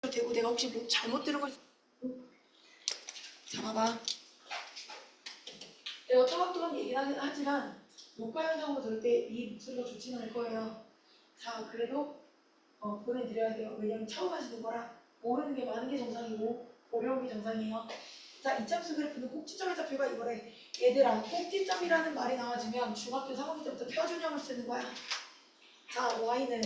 되고 내가 혹시 뭐 잘못 들은 걸 자, 봐봐. 내가 또박또박 얘기는 하지만 녹화 영상으로 들을 때 이 목소리가 좋지는 않을 거예요. 자, 그래도 보내드려야 돼요. 왜냐면 처음 하시는 거라 모르는 게 많은 게 정상이고 어려운 게 정상이에요. 자, 이참수 그래프는 꼭지점의 좌표가 이거래. 얘들아, 꼭지점이라는 말이 나와주면 중학교 3학년 때부터 표준형을 쓰는 거야. 자, y는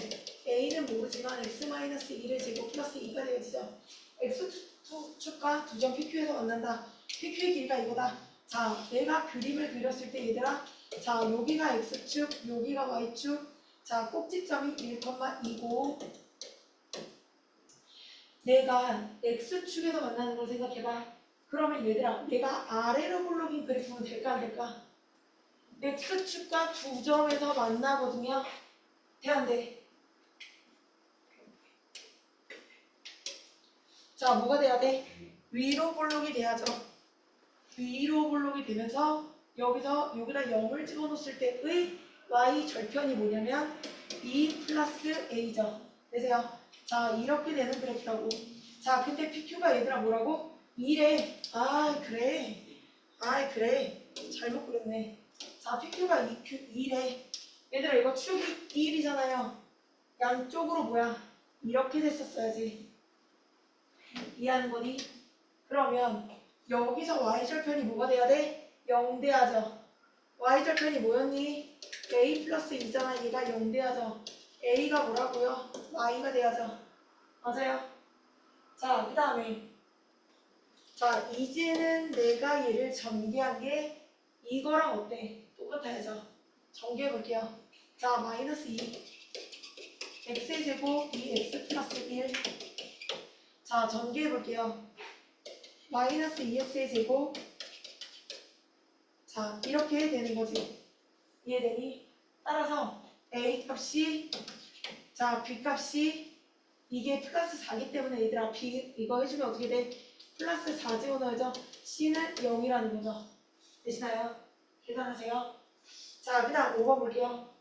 a는 모르지만 x-2를 제곱 플러스 2가 되어지죠. x축과 두 점 PQ에서 만난다. PQ의 길이가 이거다. 자, 내가 그림을 그렸을 때 얘들아, 자, 여기가 x축, 여기가 y축. 자, 꼭지점이 1,2고 내가 x축에서 만나는 걸 생각해봐. 그러면 얘들아, 내가 아래로 볼록인 그래프는 될까 안 될까? x축과 두 점에서 만나거든요. 돼 안 돼? 자, 뭐가 돼야 돼? 위로 볼록이 돼야죠. 위로 볼록이 되면서 여기다 0을 집어넣었을 때의 y 절편이 뭐냐면 2 플러스 a죠. 되세요? 자, 이렇게 되는 그래프라고. 자, 근데 PQ가 얘들아 뭐라고? 2래. 그래. 잘못 그렸네. 자, PQ가 2래. 얘들아, 이거 축이 1이잖아요. 양쪽으로 뭐야? 이렇게 됐었어야지. 이해하는 거니? 그러면 여기서 y절편이 뭐가 돼야 돼? 0 돼야죠. y절편이 뭐였니? a 플러스 2잖아. 얘가 0 돼야죠. a가 뭐라고요? y가 돼야죠. 맞아요? 자, 그 다음에 자, 이제는 내가 얘를 전개한 게 이거랑 어때? 똑같아야죠. 전개해 볼게요. 자, 마이너스 2 x의 제곱 2x 플러스 1. 자, 전개해 볼게요. 마이너스 2x의 제곱. 자, 이렇게 되는 거지. 이해되니? 따라서 a 값이, 자, b 값이 이게 플러스 4기 때문에 얘들아 b 이거 해주면 어떻게 돼? 플러스 4 집어넣어야죠. c는 0이라는 거죠. 되시나요? 계산하세요. 자, 그 다음 5번 볼게요.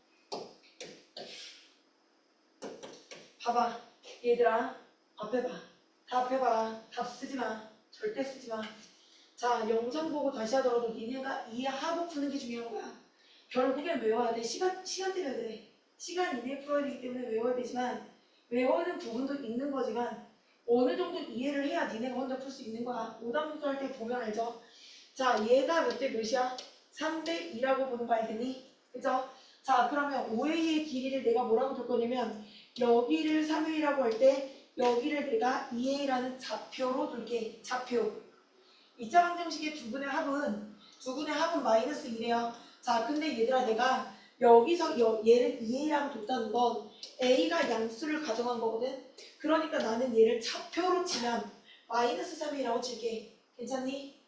봐봐. 얘들아, 앞에 봐. 답 해봐. 답 쓰지 마. 절대 쓰지 마. 자, 영상 보고 다시 하더라도 니네가 이해하고 푸는 게 중요한 거야. 결국엔 외워야 돼. 시간 때문에 그래. 시간 이내에 풀어야 되기 때문에 외워야 되지만 외워는 부분도 있는 거지만 어느 정도 이해를 해야 니네가 혼자 풀 수 있는 거야. 오답문서 할 때 보면 알죠? 자, 얘가 몇 대 몇이야? 3대 2라고 보는 거 알겠니? 그죠? 자, 그러면 5A의 길이를 내가 뭐라고 줄 거냐면 여기를 3A라고 할 때 여기를 내가 2A라는 좌표로 둘게. 좌표. 2차 방정식의 두분의 합은 마이너스 2래요. 자, 근데 얘들아 내가 여기서 얘를 2A라고 뒀다는 건 A가 양수를 가져간 거거든. 그러니까 나는 얘를 좌표로 치면 마이너스 3A라고 칠게. 괜찮니?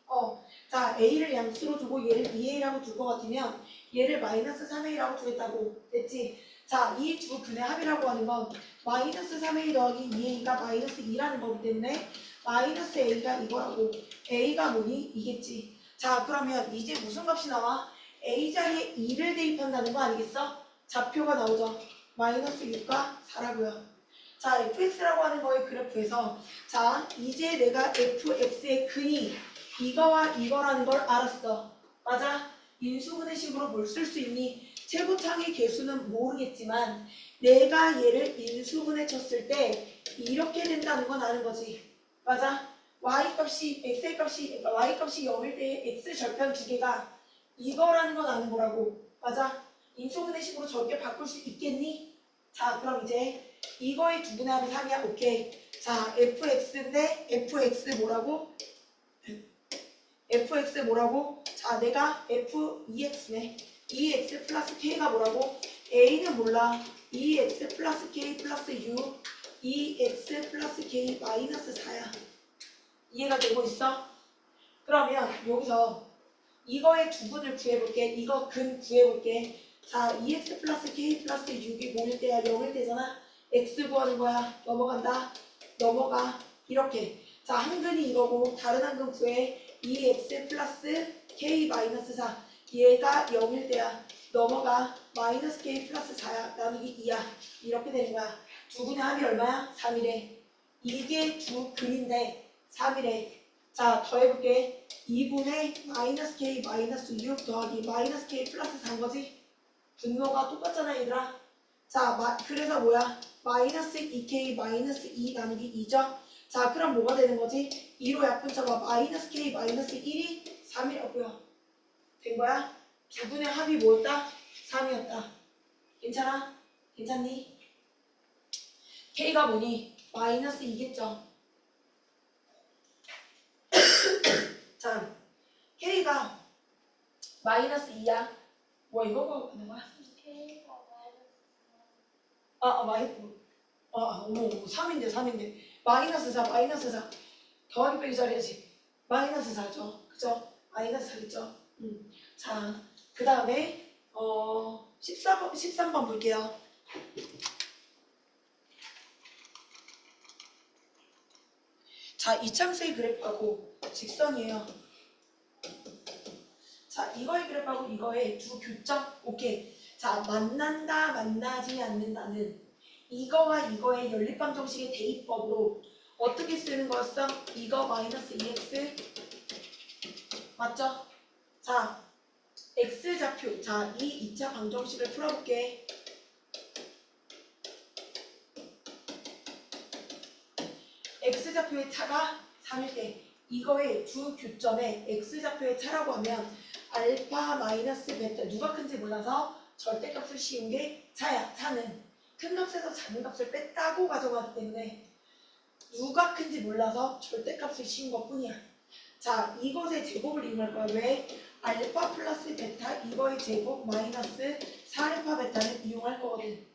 자, A를 양수로 두고 얘를 2A라고 둘 것 같으면 얘를 마이너스 3A라고 두겠다고. 됐지? 자, 이 두 근의 합이라고 하는 건 마이너스 3A 더하기 2A가 마이너스 2라는 거기 때문에 마이너스 A가 이거라고. A가 뭐니? 이겠지. 자, 그러면 이제 무슨 값이 나와? A 자리에 2를 대입한다는 거 아니겠어? 좌표가 나오죠. 마이너스 6과 4라고요. 자, fx라고 하는 거의 그래프에서 자, 이제 내가 fx의 근이 이거와 이거라는 걸 알았어. 맞아? 인수분해 식으로 뭘 쓸 수 있니? 최고창의 개수는 모르겠지만 내가 얘를 인수분해 쳤을 때 이렇게 된다는 건 아는 거지. 맞아? y값이 x의 값이 y값이 0일 때 x 절편 두 개가 이거라는 건 아는 거라고. 맞아? 인수분해 식으로 저렇게 바꿀 수 있겠니? 자, 그럼 이제 이거의 두 분의 합이 3이야. 오케이. 자, fx인데 fx 뭐라고? fx 뭐라고? 자, 내가 f2x네. 2x 플러스 k가 뭐라고? a는 몰라. 2x 플러스 k 플러스 u 2x 플러스 k 마이너스 4야. 이해가 되고 있어? 그러면 여기서 이거의 두분을 구해볼게. 이거 근 구해볼게. 자, 2x 플러스 k 플러스 6이 뭐일 때야? 0일 때잖아. x 구하는 거야. 넘어간다. 넘어가. 이렇게. 자, 한 근이 이거고 다른 한 근 구해. 2x 플러스 k 마이너스 4. 얘가 0일 때야. 넘어가. 마이너스 k 플러스 4야. 나누기 2야. 이렇게 되는 거야. 두 분의 합이 얼마야? 3이래. 이게 두 근인데 3이래. 자, 더해볼게. 2분의 마이너스 k 마이너스 6 더하기 마이너스 k 플러스 4인 거지? 분모가 똑같잖아 얘들아. 자, 그래서 뭐야? 마이너스 2k 마이너스 2 나누기 2죠? 자, 그럼 뭐가 되는 거지? 2로 약분쳐봐. 마이너스 k 마이너스 1이 3이라고요. 된 거야? 두 분의 합이 뭐였다? 3이었다. 괜찮아? 괜찮니? k가 뭐니? 마이너스 2겠죠? 자, k가 마이너스 2야. 뭐 이거 하는 거야? 어머, 3인데. 마이너스 4, 마이너스 4. 더하기 빼기 잘해야지. 마이너스 4죠. 그죠? 마이너스 4겠죠? 자, 그 다음에, 13번 볼게요. 자, 이참수의 그래프하고 직선이에요. 자, 이거의 그래프하고 이거의 두 교점. 오케이. 자, 만난다, 만나지 않는다는 이거와 이거의 연립방정식의 대입법으로 어떻게 쓰는 거였어? 이거 마이너스 2x 맞죠? 자, x좌표. 자, 이 2차 방정식을 풀어볼게. x좌표의 차가 3일 때 이거의 두 교점에 x좌표의 차라고 하면 알파 마이너스 베타 누가 큰지 몰라서 절대값을 씌운 게 차야. 차는 큰 값에서 작은 값을 뺐다고 가정하기 때문에 누가 큰지 몰라서 절대값을 씌운 것 뿐이야. 자, 이것의 제곱을 이용할 거야. 왜? 알파 플러스 베타 이거의 제곱 마이너스 4알파 베타를 이용할 거거든.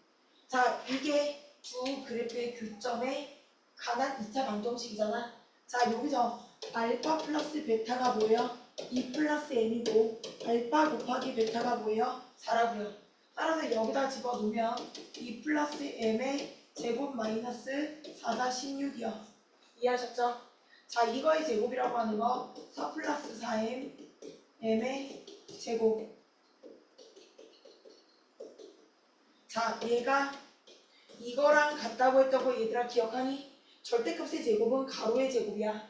자, 이게 두 그래프의 교점에 관한 2차 방정식이잖아. 자, 여기서 알파 플러스 베타가 뭐예요? 2 플러스 m이고 알파 곱하기 베타가 뭐예요? 4라고요. 따라서 여기다 집어넣으면 2 플러스 m의 제곱 마이너스 4, 4, 16이요. 이해하셨죠? 자, 이거의 제곱이라고 하는 거 4 플러스 4m m의 제곱. 자, 얘가 이거랑 같다고 했던 거 얘들아 기억하니? 절대값의 제곱은 가로의 제곱이야.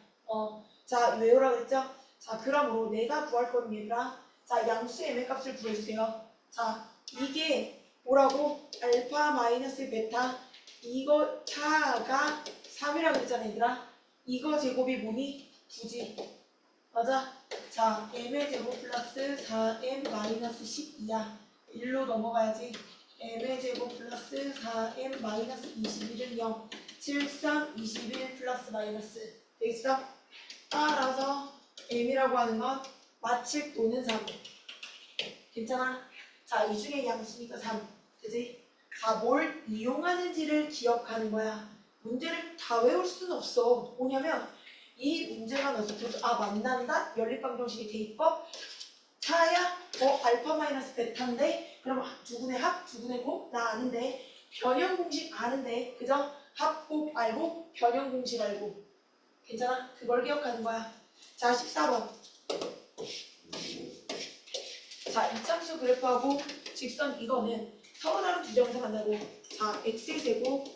자, 외우라 그랬죠? 자, 그러므로 내가 구할 건 얘들아. 자, 양수 m의 값을 구해주세요. 자, 이게 뭐라고? 알파 마이너스 베타 이거 차가 3이라고 그랬잖아 얘들아. 이거 제곱이 뭐니? 9지. 맞아? 자, m의 제곱 플러스 4m 마이너스 12야. 1로 넘어가야지. m의 제곱 플러스 4m 마이너스 21은 0. 7, 3, 21 플러스 마이너스. 되겠어? 따라서 m이라고 하는 건 마칠 또는 3. 괜찮아? 자, 이 중에 양수니까 3. 그지? 자, 뭘 이용하는지를 기억하는 거야. 문제를 다 외울 수는 없어. 뭐냐면 이 문제가 나서 만난다? 연립방정식의 대입법? 차야? 알파 마이너스 베타인데? 그럼 두분의 합, 두분의 곱? 나 아는데 변형 공식 아는데 그죠? 합, 곱 알고 변형 공식 알고 괜찮아? 그걸 기억하는 거야. 자, 14번. 자, 이참수 그래프하고 직선 이거는 서로 다른 두 점에서 만나고 자, x의 제곱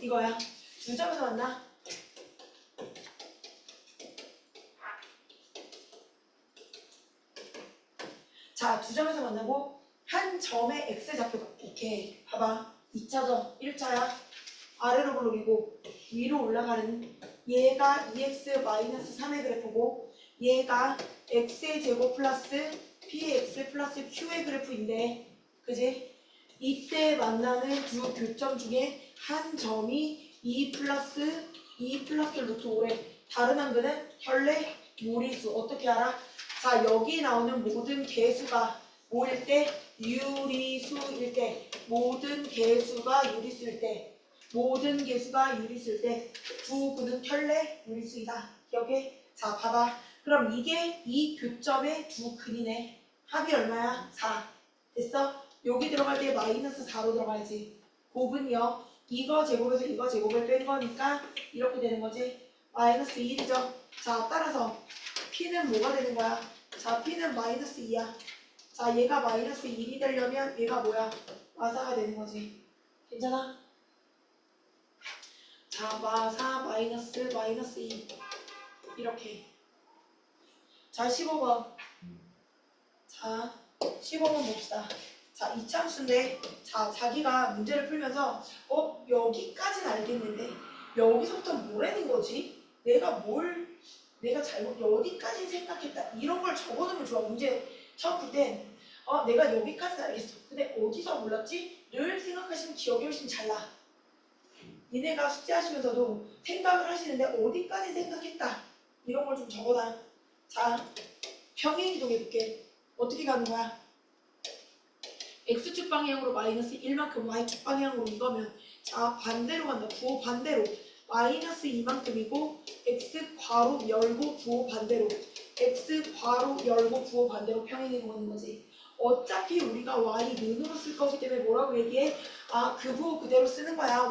이거야. 두 점에서 만나. 자, 두 점에서 만나고 한 점의 x좌표가 오케이. 봐봐. 2차점 1차야. 아래로 블록이고 위로 올라가는 얘가 2x-3의 그래프고 얘가 x의 제곱 플러스 px 플러스 q의 그래프인데 그지? 이때 만나는 두 교점 중에 한 점이 2 플러스 루트 5래. 다른 한글은 혈내 무리수. 어떻게 알아? 자, 여기 나오는 모든 개수가 뭐일 때? 유리수일 때. 모든 개수가 유리수일 때. 모든 개수가 유리수일 때 두 근은 혈내 유리수이다. 기억해? 자, 봐봐. 그럼 이게 이 교점의 두 근이네. 합이 얼마야? 4. 됐어? 여기 들어갈 때 마이너스 4로 들어가야지. 곱은요. 이거 제곱에서 이거 제곱을 뺀 거니까 이렇게 되는 거지. 마이너스 1이죠. 자, 따라서 P는 뭐가 되는 거야? 자, P는 마이너스 2야. 자, 얘가 마이너스 1이 되려면 얘가 뭐야? 마사가 되는 거지. 괜찮아? 자, 마4 마이너스 2 이렇게. 자, 15번. 자, 15번 봅시다. 자, 이참수인데, 자, 자기가 문제를 풀면서, 여기까지는 알겠는데, 여기서부터 뭐라는 거지? 내가 잘못, 어디까지 생각했다. 이런 걸 적어놓으면 좋아. 문제 처음 풀 땐, 내가 여기까지는 알겠어. 근데 어디서 몰랐지? 늘 생각하시면 기억이 훨씬 잘 나. 니네가 숙제하시면서도 생각을 하시는데, 어디까지 생각했다. 이런 걸 좀 적어놔. 자, 평행이동 해볼게. 어떻게 가는 거야? x축 방향으로 마이너스 1만큼 y축 방향으로 이거면 자 반대로 간다. 부호 반대로 마이너스 2만큼이고 x 괄호 열고 부호 반대로 x 괄호 열고 부호 반대로 평행이동하는 거지. 어차피 우리가 y 는으로 쓸 거기 때문에 뭐라고 얘기해? 그 부호 그대로 쓰는 거야.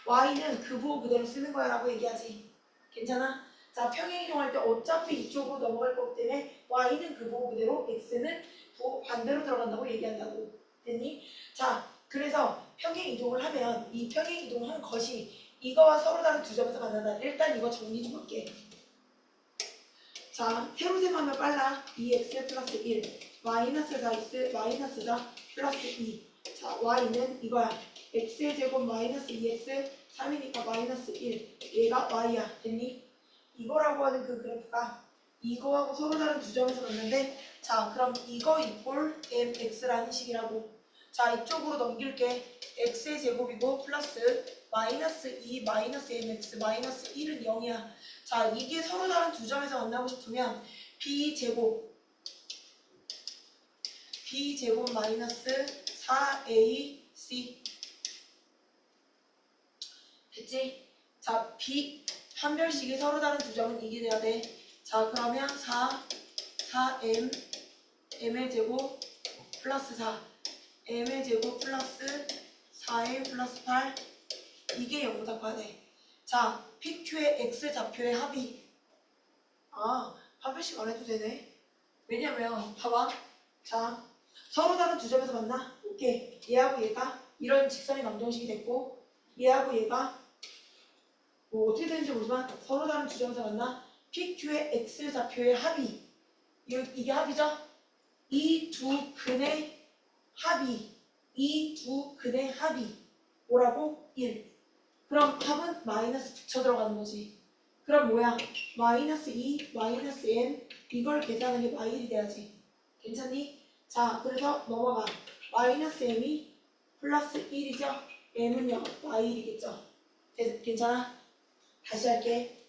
y는 그 부호 그대로 쓰는 거야 라고 얘기하지. 괜찮아? 자, 평행이동할 때 어차피 이쪽으로 넘어갈 거기 때문에 y는 그 부호 그대로 x는 부호 반대로 들어간다고 얘기한다고. 됐니? 자, 그래서 평행이동을 하면 이 평행이동을 한 것이 이거와 서로 다른 두 점에서 만난다. 일단 이거 정리 좀 할게. 자, 세로셈하면 빨라. 2x 플러스 1 마이너스 4x 마이너스 4 플러스 2. 자, y는 이거야. x의 제곱 마이너스 2x 3이니까 마이너스 1 얘가 y야. 됐니? 이거라고 하는 그 그래프가 이거하고 서로 다른 두 점에서 봤는데 자 그럼 이거 이꼴 mx라는 식이라고. 자 이쪽으로 넘길게. x의 제곱이고 플러스 마이너스 2 마이너스 mx 마이너스 1은 0이야. 자 이게 서로 다른 두 점에서 만나고 싶으면 b제곱 마이너스 4ac 됐지? 자 b 한 별씩이 서로 다른 두 점은 이게 돼야 돼. 자 그러면 4m m의 제곱 플러스 4 m의 제곱 플러스 4m 플러스 8 이게 0보다 커야 돼. 자 PQ의 x 좌표의 합이 한 별씩 안 해도 되네. 왜냐면 봐봐. 자 서로 다른 두 점에서 만나. 오케이. 얘하고 얘가 이런 직선의 남동식이 됐고 얘하고 얘가 뭐 어떻게 되는지 모르지만 서로 다른 두 점에서 만나. PQ의 x 좌표의 합이 이게 합이죠? 이 두 근의 합이 뭐라고? 1. 그럼 합은 마이너스 붙여 들어가는 거지. 그럼 뭐야? 마이너스 2 마이너스 m 이걸 계산한 게 마일이 돼야지. 괜찮니? 자 그래서 넘어가. 마이너스 m이 플러스 1이죠? m은요 마일이겠죠? 괜찮아? 다시 할게.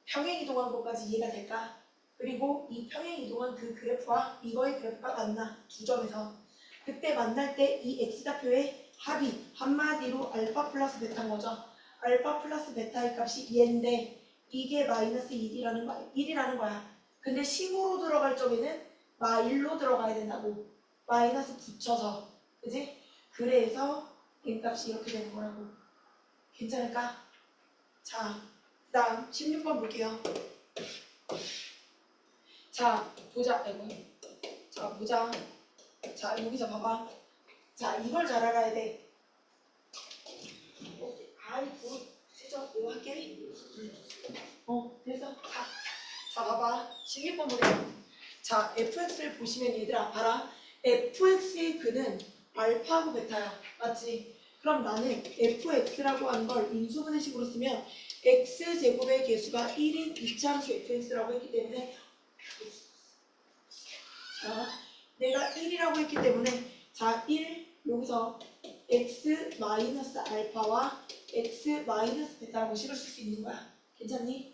평행이동한 것까지 이해가 될까? 그리고 이 평행이동한 그 그래프와 이거의 그래프가 만나. 두 점에서. 그때 만날 때 이 x좌표의 합이 한마디로 알파 플러스 베타인 거죠. 알파 플러스 베타의 값이 얘인데 이게 마이너스 1이라는 거야. 근데 식으로 들어갈 적에는 마일로 들어가야 된다고. 마이너스 붙여서. 그지? 그래서 n 값이 이렇게 되는 거라고. 괜찮을까? 자, 그 다음 16번 볼게요. 자, 보자. 자, 보자. 자, 여기서 봐봐. 자, 이걸 잘 알아야 돼. 진짜 이거 할게. 됐어. 자, 봐봐. 16번 보세요. 자, fx를 보시면 얘들아, 봐라. fx의 근은 알파하고 베타야. 맞지? 그럼 나는 fx라고 하는 걸 인수분해 식으로 쓰면 x제곱의 개수가 1인 이차함수 fx라고 했기 때문에 자, 내가 1이라고 했기 때문에 자, 1 여기서 x 마이너스 알파와 x 마이너스 베타라고 식을 쓸 수 있는 거야. 괜찮니?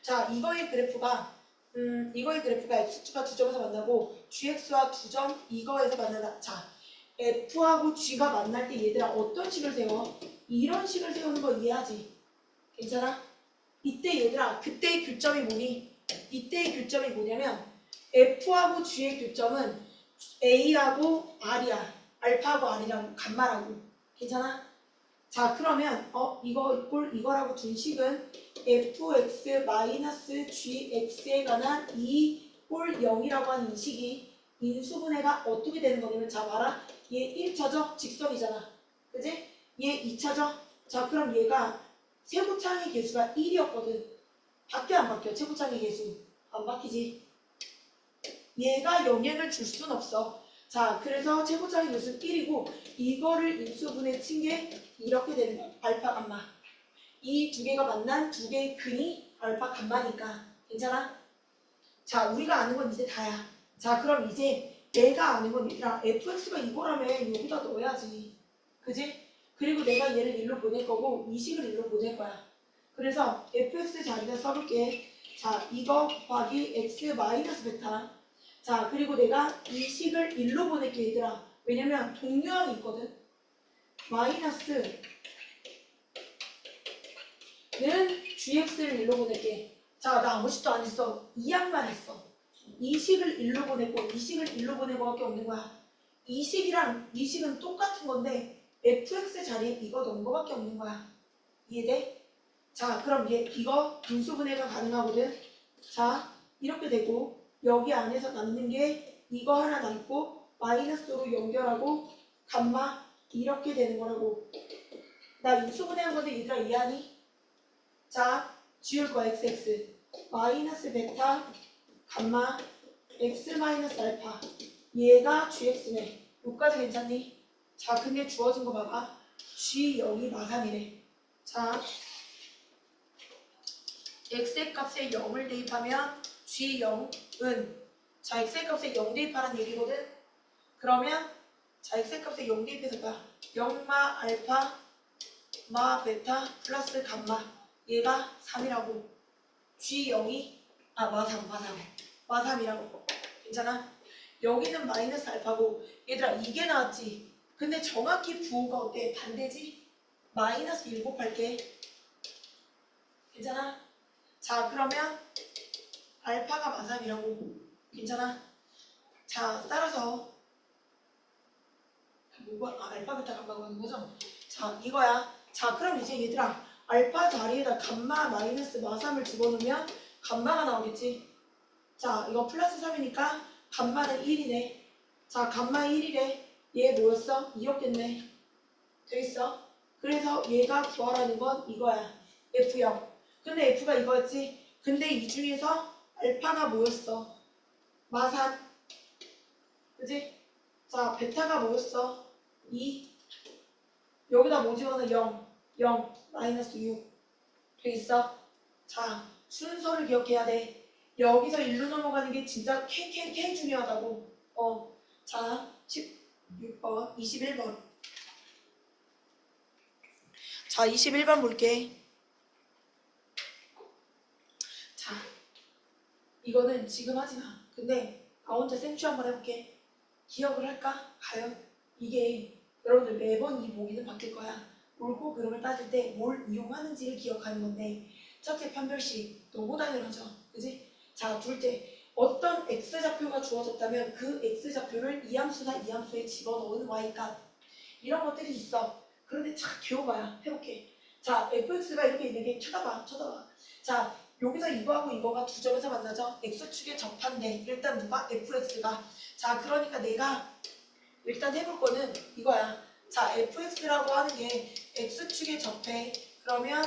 자, 이거의 그래프가 x축과 두 점에서 만나고 gx와 두 점 이거에서 만난다. 자, f하고 g가 만날 때 얘들아 어떤 식을 세워? 이런 식을 세우는 거 이해하지? 괜찮아? 이때 얘들아 그때의 교점이 뭐니? 이때의 교점이 뭐냐면 f하고 g의 교점은 a하고 r이야. 알파하고 r이라고 간말하고. 괜찮아? 자 그러면 이거 이거라고 둔 식은 fx 마이너스 gx에 관한 이 꼴 0이라고 하는 이 식이 인수분해가 어떻게 되는 거냐면 자 봐라. 얘 1차죠? 직선이잖아. 그지? 얘 2차죠? 자, 그럼 얘가 최고창의 개수가 1이었거든. 바뀌어 안 바뀌어? 최고창의 개수. 안 바뀌지. 얘가 영향을 줄 순 없어. 자, 그래서 최고창의 개수는 1이고 이거를 인수분해 친 게 이렇게 되는 거야. 알파 감마. 이 두 개가 만난 두 개의 근이 알파 감마니까. 괜찮아? 자, 우리가 아는 건 이제 다야. 자, 그럼 이제 내가 아는 건 얘들아 fx가 이거라면 여기다 넣어야지. 그지? 그리고 내가 얘를 1로 보낼 거고 이 식을 1로 보낼 거야. 그래서 fx 자리에다 써볼게. 자, 이거 곱하기 x 마이너스 베타. 자, 그리고 내가 이 식을 1로 보낼게 얘들아. 왜냐면 동류항이 있거든. 마이너스 는 gx를 1로 보낼게. 자, 나 아무 짓도 안 했어. 이 양만 했어. 이 식을 1로 보내고 이 식을 1로 보낸 거밖에 없는 거야. 이 식이랑 이 식은 똑같은 건데 fx 자리에 이거 넣은 거밖에 없는 거야. 이해돼? 자, 그럼 얘 이거 분수분해가 가능하거든. 자, 이렇게 되고 여기 안에서 남는 게 이거 하나 남고 마이너스로 연결하고 감마 이렇게 되는 거라고. 나 인수분해한 건데 얘들아 이해하니? 자, 지울 거야 xx 마이너스 베타 감마 x 마이너스 알파 얘가 gx네. 여기까지 괜찮니? 자, 근데 주어진 거 봐봐. g0이 마삼이래. 자, x의 값에 0을 대입하면 g0은 자, x의 값에 0 대입하라는 얘기거든. 그러면 자, x의 값에 0 대입해서 봐. 0마 알파 마 베타 플러스 감마 얘가 3이라고. g0이 마삼이라고. 괜찮아? 여기는 마이너스 알파고 얘들아 이게 나왔지? 근데 정확히 부호가 어때? 반대지? 마이너스 1 곱할게. 괜찮아? 자, 그러면 알파가 마삼이라고. 괜찮아? 자, 따라서 뭐가 알파 베타 감마가 하는 거죠? 자, 이거야. 자, 그럼 이제 얘들아 알파 자리에다 감마 마이너스 마삼을 집어넣으면 감마가 나오겠지? 자, 이거 플러스 3이니까 감마는 1이네. 자, 감마 1이래. 얘 뭐였어? 2였겠네. 돼있어? 그래서 얘가 구하라는 건 이거야. F0. 근데 F가 이거였지? 근데 이 중에서 알파가 뭐였어? 마삼. 그지? 자, 베타가 뭐였어? 2. 여기다 뭐 집어넣어? 0. 0. 마이너스 6. 돼있어? 자, 순서를 기억해야 돼. 여기서 1로 넘어가는 게 진짜 캔 중요하다고. 자, 16번, 21번. 자, 21번 볼게. 자, 이거는 지금 하지 마. 근데 나 혼자 생추 한번 해볼게. 기억을 할까? 과연? 이게 여러분들 매번 이 보기는 바뀔 거야. 옳고 그름을 따질 때 뭘 이용하는지를 기억하는 건데 첫째 편별식 너무 당연하죠. 그지? 자, 둘째 어떤 x좌표가 주어졌다면 그 x좌표를 이 함수나 이 함수에 집어넣은 y값 이런 것들이 있어. 그런데 참 귀여워야 해볼게. 자, fx가 이렇게 있는 게 쳐다봐. 자, 여기서 이거하고 이거가 두 점에서 만나죠. x축에 접한데 일단 누가? fx가. 자, 그러니까 내가 일단 해볼 거는 이거야. 자, fx라고 하는 게 x축에 접해. 그러면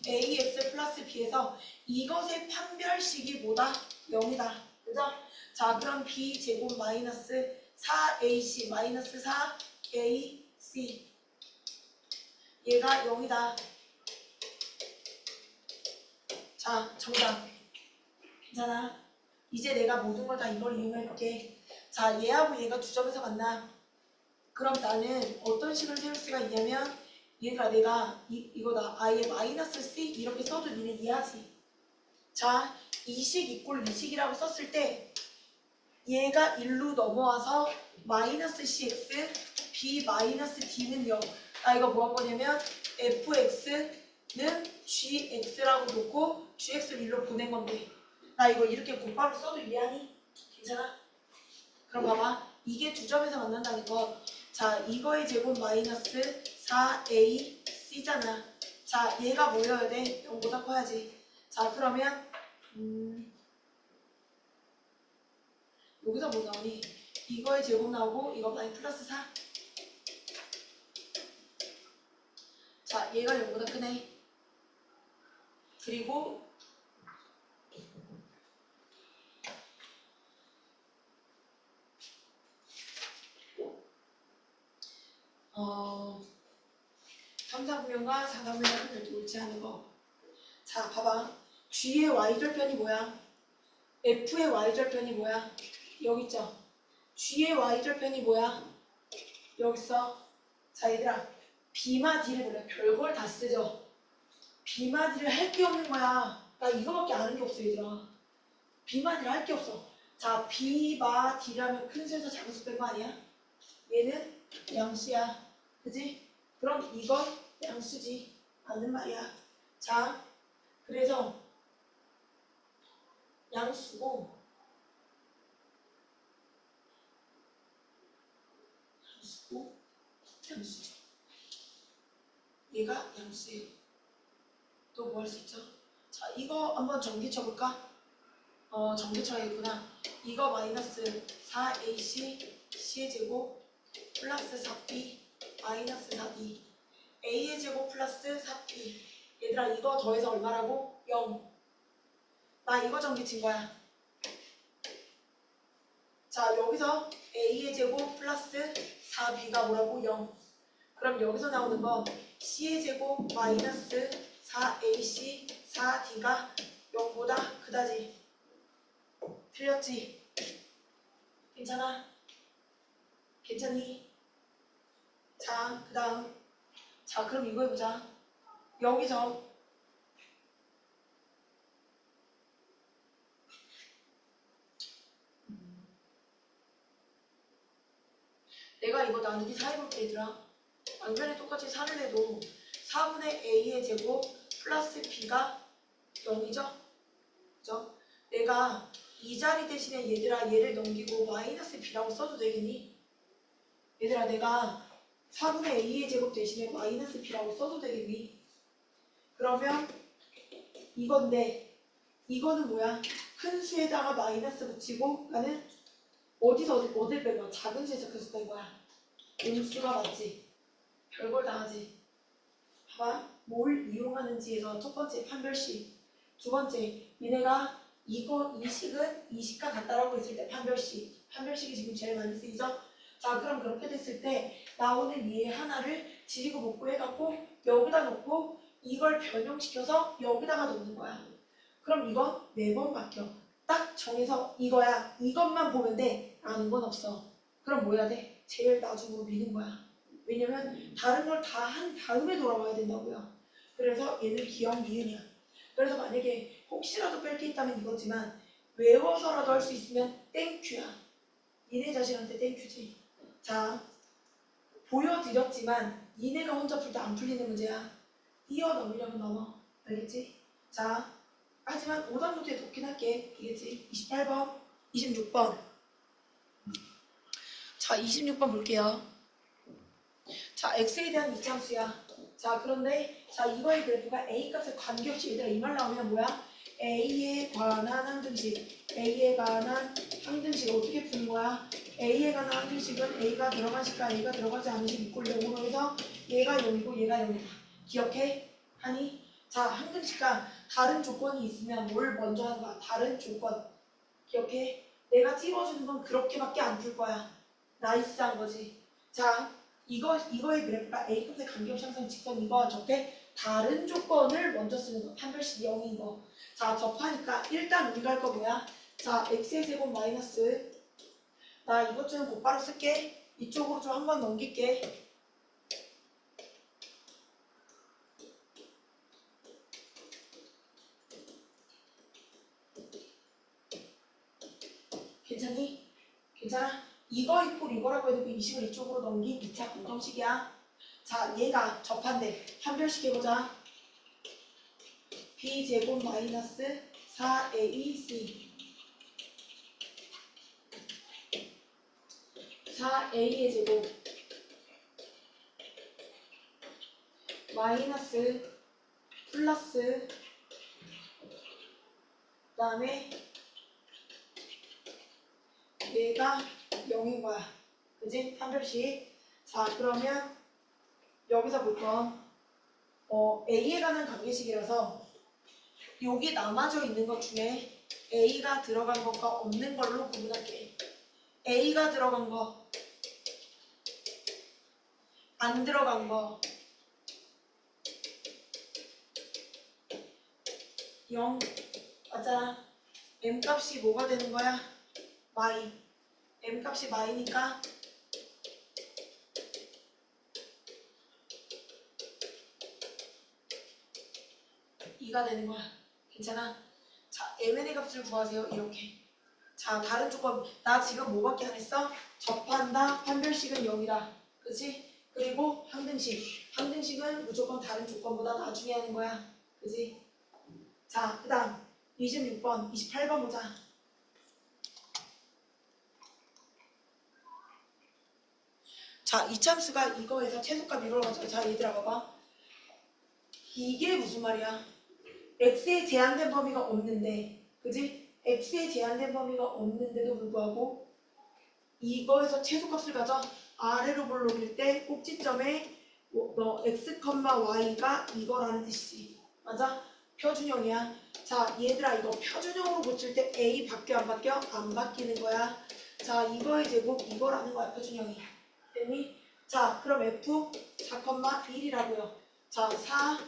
ax 플러스 b에서 이것의 판별식이 뭐다? 0이다. 그죠? 자, 그럼 b 제곱 마이너스 4ac 마이너스 4ac 얘가 0이다. 자, 정답. 괜찮아? 이제 내가 모든 걸 다 이걸 이용해볼게. 자, 얘하고 얘가 두 점에서 만나. 그럼 나는 어떤 식을 세울 수가 있냐면 얘가 내가 이거다. 아예 마이너스 c 이렇게 써도 니네 이해하지? 자, 이 식 이꼴 이 식이라고 썼을 때 얘가 1로 넘어와서 마이너스 cx b 마이너스 d는 0. 나 이거 뭐 한 거냐면 fx는 gx라고 놓고 gx를 1로 보낸 건데 나 이거 이렇게 곧바로 써도 이해하니? 괜찮아? 그럼 봐봐. 이게 두 점에서 만난다는 거. 자, 이거의 제곱 마이너스 4ac잖아. 자, 얘가 뭐여야 돼? 0보다 커야지. 자, 그러면 여기서 뭐 나오니? 이거의 제곱 나오고 이거 마이 플러스 4. 자, 얘가 0보다 크네. 그리고 삼사분면과 사사분면을 별도 옳지 않은 거. 자, 봐봐. G의 y절편이 뭐야? F의 y절편이 뭐야? 여기 있죠? G의 y절편이 뭐야? 여기 있어. 자, 얘들아. B마 D를 몰라. 별걸 다 쓰죠? B마 D를 할 게 없는 거야. 나 이거밖에 아는 게 없어, 얘들아. B마 D를 할 게 없어. 자, B마 D라면 큰 수에서 작은 수 뺀 거 아니야? 얘는 양수야. 그지? 그럼 이건 양수지. 맞는 말이야. 자, 그래서 양수고 양수죠. 얘가 양수예요. 또 뭐 할 수 있죠? 자, 이거 한번 전기쳐볼까? 전기쳐야겠구나. 이거 마이너스 4AC C의 제곱 플러스 4B 마이너스 4D A의 제곱 플러스 4B. 얘들아, 이거 더해서 얼마라고? 0. 나 이거 전기친 거야. 자, 여기서 A의 제곱 플러스 4B가 뭐라고? 0. 그럼 여기서 나오는 거 C의 제곱 마이너스 4AC 4D가 0보다 크다지. 틀렸지? 괜찮아? 괜찮니? 자, 그 다음. 자, 그럼 이거 해보자. 여기서 내가 이거 나누기 4 해볼게, 얘들아. 양변에 똑같이 4를 해도 4분의 A의 제곱 플러스 B가 0이죠? 그죠? 내가 이 자리 대신에 얘들아 얘를 넘기고 마이너스 B라고 써도 되겠니? 얘들아, 내가 4분의 A의 제곱 대신에 마이너스 B라고 써도 되겠니? 그러면 이건데 이거는 뭐야? 큰 수에다가 마이너스 붙이고 나는 어딜 뺀 거야? 작은 수에서 큰 수 뺀 거야. 음수가 맞지? 별걸 다 하지. 봐봐. 뭘 이용하는지에서 첫 번째 판별식, 두 번째 얘네가 이 식은 이 식과 같다라고 했을 때 판별식이 지금 제일 많이 쓰이죠? 자, 그럼 그렇게 됐을 때 나오는 얘 하나를 지지고 볶고 해갖고 여기다 놓고 이걸 변형시켜서 여기다가 놓는 거야. 그럼 이건 매번 바뀌어. 딱 정해서 이거야. 이것만 보면 돼. 아는 건 없어. 그럼 뭐 해야 돼? 제일 나중으로 미는 거야. 왜냐면 다른 걸 다 한 다음에 돌아와야 된다고요. 그래서 얘는 기억 미음이야. 그래서 만약에 혹시라도 뺄 게 있다면 이거지만 외워서라도 할 수 있으면 땡큐야. 니네 자신한테 땡큐지. 자, 보여드렸지만 니네가 혼자 풀 때 안 풀리는 문제야. 뛰어넘으려면 넘어. 알겠지? 자, 하지만 오답 노트에 넣긴 할게. 알겠지? 28번, 26번. 자, 26번 볼게요. 자, x에 대한 이차함수야. 자, 그런데 자, 이거의 그래프가 a 값에 관계없이 얘들아 이 말 나오면 뭐야? a에 관한 항등식, a에 관한 항등식 어떻게 푸는 거야? a에 관한 항등식은 a가 들어간 식과 a가 들어가지 않은 식 이꼴 0으로 해서 얘가 0이고 얘가 0이다. 기억해? 하니? 자, 항등식과 다른 조건이 있으면 뭘 먼저 하는 거야? 다른 조건. 기억해? 내가 찝어주는 건 그렇게밖에 안 풀 거야. 나이스한 거지. 자, 이거의 그래프가 A값의 관계없이 항상 직선 이거와 접해 다른 조건을 먼저 쓰는 거. 판별식 0인 거. 자, 접하니까 일단 우리가 할 거 뭐야? 자, x의 제곱 마이너스 나 이것 좀 곧바로 쓸게. 이쪽으로 좀 한번 넘길게. 괜찮니? 괜찮아? 이거 이꼴 이거라고 해도 이 식을 이쪽으로 넘긴 2차 공정식이야. 자, 얘가 접한대. 판별식 해보자. b제곱 마이너스 4ac 4a의 제곱 마이너스 플러스 그 다음에 얘가 0인 거야. 그지? 판별식. 자, 그러면 여기서 볼 건 A에 관한 관계식이라서 여기 남아져 있는 것 중에 A가 들어간 것과 없는 걸로 구분할게. A가 들어간 거, 안 들어간 거 0 맞아. M 값이 뭐가 되는 거야? 마이. M 값이 마이니까 2가 되는 거야. 괜찮아? 자, M&A 값을 구하세요. 이렇게. 자, 다른 조건. 나 지금 뭐밖에 안 했어? 접한다. 판별식은 0이다. 그치? 그리고 항등식. 항등식은 무조건 다른 조건보다 나중에 하는 거야. 그치? 자, 그 다음 26번, 28번 보자. 자, 이참수가 이거에서 최소값 이걸 가져. 자, 얘들아 봐봐. 이게 무슨 말이야? x에 제한된 범위가 없는데, 그지? x에 제한된 범위가 없는데도 불구하고 이거에서 최소값을 가져. 아래로 볼록일 때 꼭지점에 x, y가 이거라는 뜻이지. 맞아? 표준형이야. 자, 얘들아 이거 표준형으로 고칠 때 a 바뀌어 안 바뀌어? 안 바뀌는 거야. 자, 이거의 제곱 이거라는 거야. 표준형이. 됐니? 자, 그럼 f 4,1이라고요. 자, 4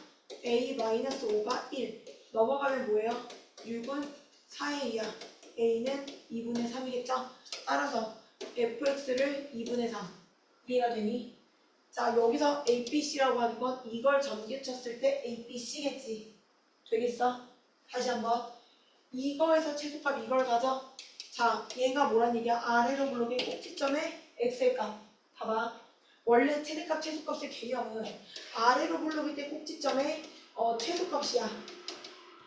a-5가 1 넘어가면 뭐예요? 6은 4의 2야. a는 2분의 3이겠죠? 따라서 fx를 2분의 3 이해가 되니? 자, 여기서 abc라고 하는 건 이걸 전개쳤을 때 abc겠지. 되겠어? 다시 한번 이거에서 최소값 이걸 가져. 자, 얘가 뭐란 얘기야? 아래로 블록의 꼭지점에 x의 값. 봐봐. 원래 최대값 최소값의 개념은 아래로 블록일 때 꼭지점에 최소값이야.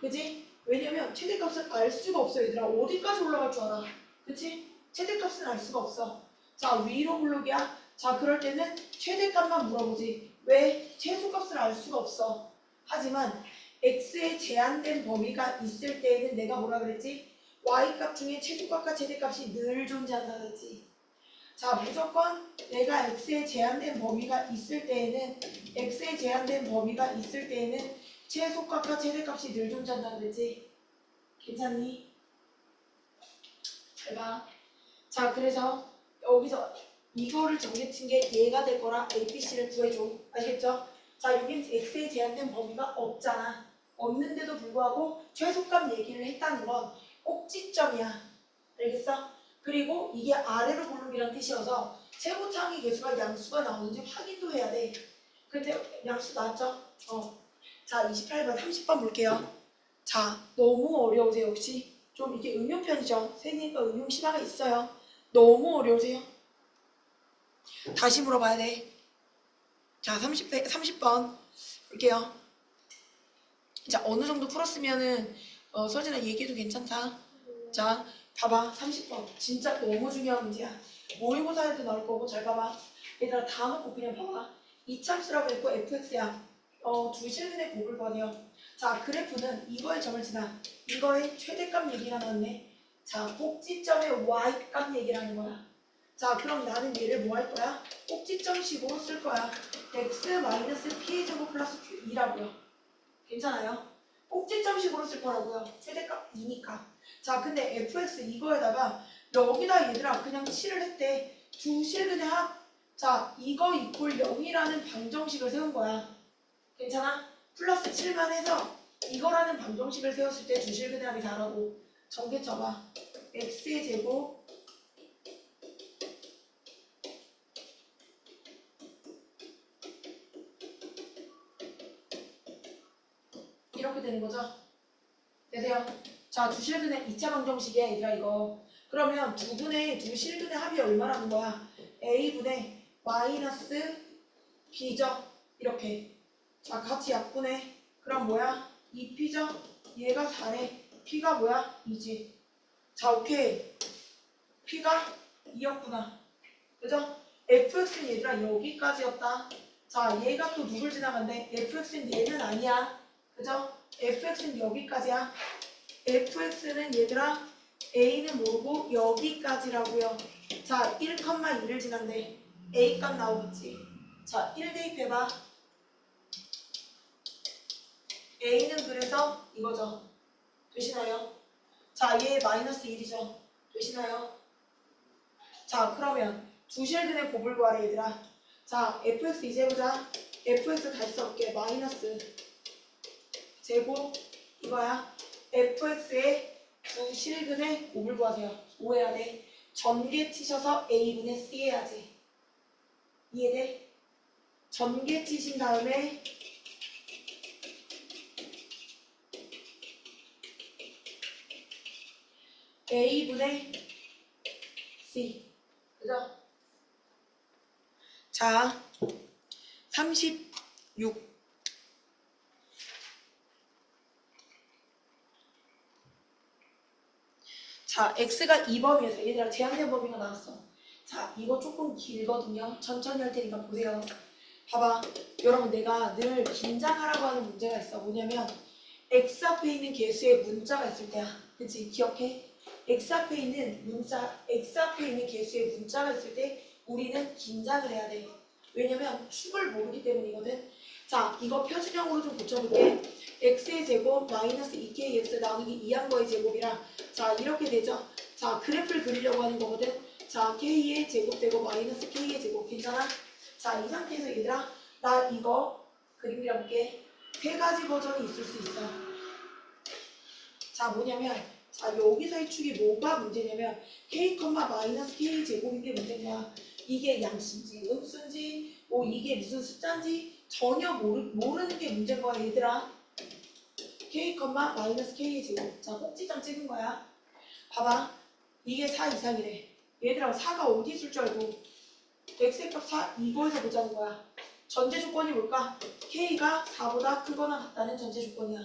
그지? 왜냐면 최대값은 알 수가 없어. 얘들아 어디까지 올라갈 줄 알아. 그치? 최대값은 알 수가 없어. 자, 위로 블록이야. 자, 그럴 때는 최대값만 물어보지. 왜? 최소값을 알 수가 없어. 하지만 x에 제한된 범위가 있을 때에는 내가 뭐라 그랬지? y값 중에 최소값과 최대값이 늘 존재한다 그랬지. 자, 무조건 내가 x에 제한된 범위가 있을 때에는 최소값과 최대값이 늘 존재한다 그랬지. 괜찮니? 잘 봐. 자, 그래서 여기서 이거를 정해친 게 얘가 될 거라 ABC를 구해줘. 아시겠죠? 자, 여긴 x에 제한된 범위가 없잖아. 없는데도 불구하고 최소값 얘기를 했다는 건 꼭지점이야. 알겠어? 그리고 이게 아래로 볼록이란 뜻이어서 최고차항의 개수가 양수가 나오는지 확인도 해야 돼. 근데 양수 나왔죠? 자, 28번, 30번 볼게요. 자, 너무 어려우세요, 혹시? 좀 이게 응용편이죠? 세니까 응용 심화가 있어요. 너무 어려우세요? 다시 물어봐야 돼. 자, 30번 볼게요. 자, 어느 정도 풀었으면은 서진아 얘기해도 괜찮다. 자, 봐봐. 30번. 진짜 너무 중요한 문제야. 모의고사에도 나올 거고 잘 봐봐. 얘들아 다 놓고 그냥 봐봐. 이참수라고 했고 fx야. 두 실근의 곱을 버려. 자, 그래프는 이거의 점을 지나. 이거의 최대값 얘기가 나왔네. 자, 꼭지점의 y값 얘기라는 거야. 자, 그럼 나는 얘를 뭐 할 거야? 꼭지점식으로 쓸 거야. x-p의 제곱 플러스 q2라고요. 괜찮아요? 꼭지점식으로 쓸 거라고요. 최대값 2니까. 자, 근데 fx 이거에다가 여기다 얘들아 그냥 칠을 했대. 두 실근의 합. 자, 이거 이꼴 0이라는 방정식을 세운 거야. 괜찮아? 플러스 7만 해서 이거라는 방정식을 세웠을 때 두 실근의 합이 4라고 전개 쳐봐. x의 제곱 이렇게 되는 거죠. 되세요? 자, 두 실근의 2차 방정식이야 얘들아 이거. 그러면 두 실근의 합이 얼마라는 거야? a분의 마이너스 b죠. 이렇게. 자, 같이 약분해. 그럼 뭐야? 2p죠? 얘가 4래. p가 뭐야? 2지. 자, 오케이. p가 2였구나. 그죠? fx는 얘들아 여기까지였다. 자, 얘가 또 누굴 지나간대? fx는 얘는 아니야. 그죠? fx는 여기까지야. fx는 얘들아 a는 모르고 여기까지라고요. 자, 1,2를 지난대. a 값 나오겠지. 자, 1 대입해봐. A는 그래서 이거죠. 되시나요? 자, 얘 마이너스 1이죠. 되시나요? 자, 그러면 두 실근의 곱을 구하래 얘들아. 자, fx 이제 해보자. fx 다시 써볼게. 마이너스 제곱 이거야. fx의 두 실근의 곱을 구하세요. 오해야 돼. 전개 치셔서 a분의 c 해야지. 이해돼? 전개 치신 다음에 a분의 c. 그죠? 자, 36. 자, x가 2범위에서 얘들아 제한된 범위가 나왔어. 자, 이거 조금 길거든요. 천천히 할 테니까 보세요. 봐봐. 여러분 내가 늘 긴장하라고 하는 문제가 있어. 뭐냐면 x 앞에 있는 개수에 문자가 있을 때야. 그치? 기억해? x 앞에 있는 개수에 문자가 있을 때 우리는 긴장을 해야 돼. 왜냐면 축을 모르기 때문이거든. 자, 이거 표준형으로 좀 고쳐볼게. x의 제곱 마이너스 2kx 나누기 2한 거의 제곱이라 자, 이렇게 되죠. 자, 그래프를 그리려고 하는 거거든. 자, k의 제곱되고 마이너스 k의 제곱 괜찮아? 자, 이 상태에서 얘들아 나 이거 그림 그려볼게. 세 가지 버전이 있을 수 있어. 자, 뭐냐면 자, 여기서의 축이 뭐가 문제냐면 k, 마이너스 k 제곱인 게 문제인 거야. 이게 양수인지 음수인지 뭐 이게 무슨 숫자인지 전혀 모르는 게 문제인 거야 얘들아. k, 마이너스 k의 제곱. 자, 꼭지점 찍은 거야. 봐봐. 이게 4 이상이래. 얘들아 4가 어디 있을 줄 알고 x의 값 4 이거에서 보자는 거야. 전제 조건이 뭘까? k가 4보다 크거나 같다는 전제 조건이야.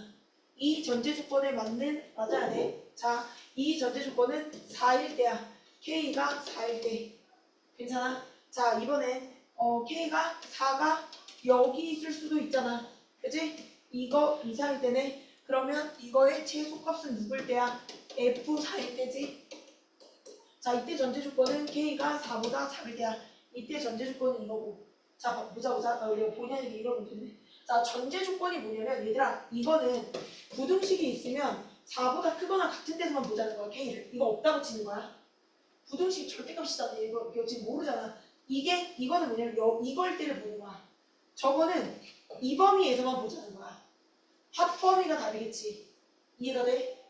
이 전제 조건에 맞아야 돼. 자, 이 전제 조건은 4일 때야. k가 4일 때. 괜찮아? 자, 이번엔 k가 4가 여기 있을 수도 있잖아. 그치? 이거 이상일 때네. 그러면 이거의 최소값은 누굴 때야? F4일 때지? 자, 이때 전제 조건은 K가 4보다 작을 때야. 이때 전제 조건은 이거고. 자, 보자. 이거 본인에게 이러면 되네. 자, 전제 조건이 뭐냐면, 얘들아, 이거는 부등식이 있으면 4보다 크거나 같은 데서만 보자는 거야, K를. 이거 없다고 치는 거야. 부등식 절대값이잖아. 이거 지금 모르잖아. 이거는 뭐냐면, 이걸 때를 보는 거야. 저거는 이 범위에서만 보자는 거야. 합범위가 다르겠지. 이해가 돼?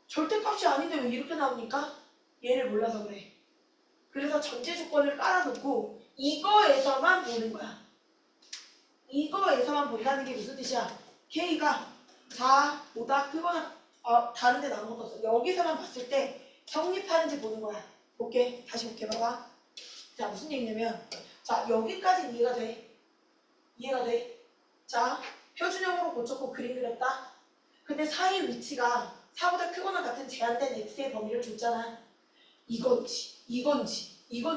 절대값이 아닌데 왜 이렇게 나오니까? 얘를 몰라서 그래. 그래서 전제 조건을 깔아놓고 이거에서만 보는 거야. 이거에서만 본다는 게 무슨 뜻이야? K가 4보다 크거나 다른 데 나온 것도 없어. 여기서만 봤을 때 성립하는지 보는 거야. 볼게. 다시 볼게. 봐봐. 자, 무슨 얘기냐면 자, 여기까지 이해가 돼. 이해가 돼. 자, 표준형으로 고쳤고 그림 그렸다. 근데 4의 위치가 4보다 크거나 같은 제한된 x의 범위를 줬잖아. 이건지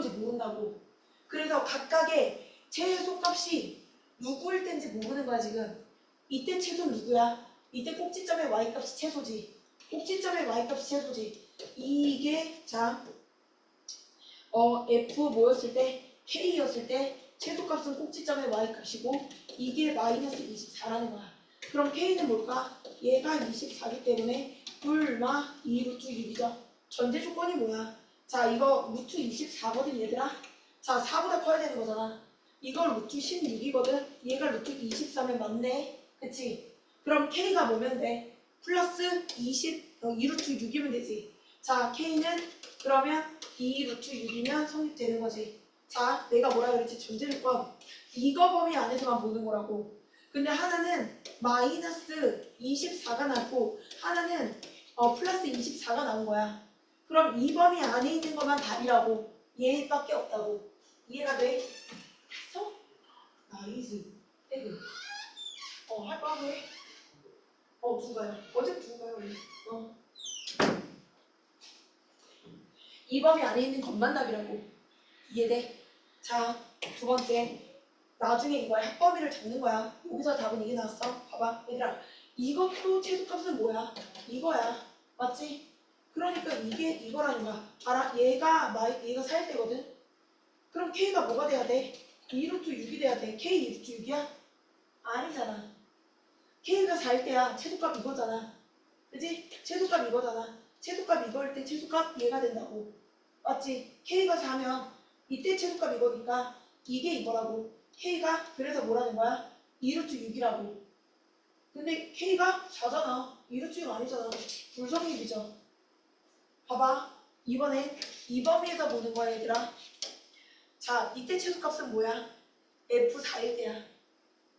모른다고. 그래서 각각의 최소값이 누구일 땐지 모르는 거야 지금. 이때 최소는 누구야? 이때 꼭지점의 y값이 최소지. 꼭지점의 y값이 최소지. 이게 자 f 뭐였을 때? k였을 때 최소값은 꼭지점의 y값이고 이게 마이너스 24라는 거야. 그럼 k는 뭘까? 얘가 24기 때문에 불마 2루트 6이죠. 전제 조건이 뭐야? 자, 이거 루트 24거든 얘들아. 자, 4보다 커야 되는 거잖아. 이걸 루트 16이거든. 얘가 루트 23에 맞네. 그치? 그럼 k가 뭐면 돼? 플러스 2루트 6이면 되지. 자, k는 그러면 2루트 6이면 성립되는 거지. 자, 내가 뭐라 그랬지? 전제 조건. 이거 범위 안에서만 보는 거라고. 근데 하나는 마이너스 24가 나고 하나는 플러스 24가 나온 거야. 그럼 이 범위 안에 있는 것만 답이라고. 얘밖에 없다고. 이해가 돼? 됐어? 나이스. 에그. 할 거 하고 해. 누가요? 어제 누가요? 이 범위 안에 있는 것만 답이라고. 이해돼? 자, 두 번째. 나중에 이거의 합범위를 잡는 거야. 여기서 답은 이게 나왔어. 봐봐. 얘들아. 이것도 최소값은 뭐야? 이거야. 맞지? 그러니까 이게 이거라는 거야. 알아? 얘가 4일 때거든? 그럼 K가 뭐가 돼야 돼? 2루트 6이 돼야 돼. K 2루트 6이야? 아니잖아. K가 4일 때야. 최소값 이거잖아. 그지? 최소값 이거잖아. 최소값 이거일 때 최소값 얘가 된다고. 맞지? K가 4면 이때 최소값 이거니까 이게 이거라고. K가 그래서 뭐라는 거야? 2루트 6이라고. 근데 K가 4잖아. 2루트 6 아니잖아. 불성립이죠. 봐봐. 이번엔 이 범위에서 보는 거야 얘들아. 자, 이때 최소값은 뭐야? F4일 때야.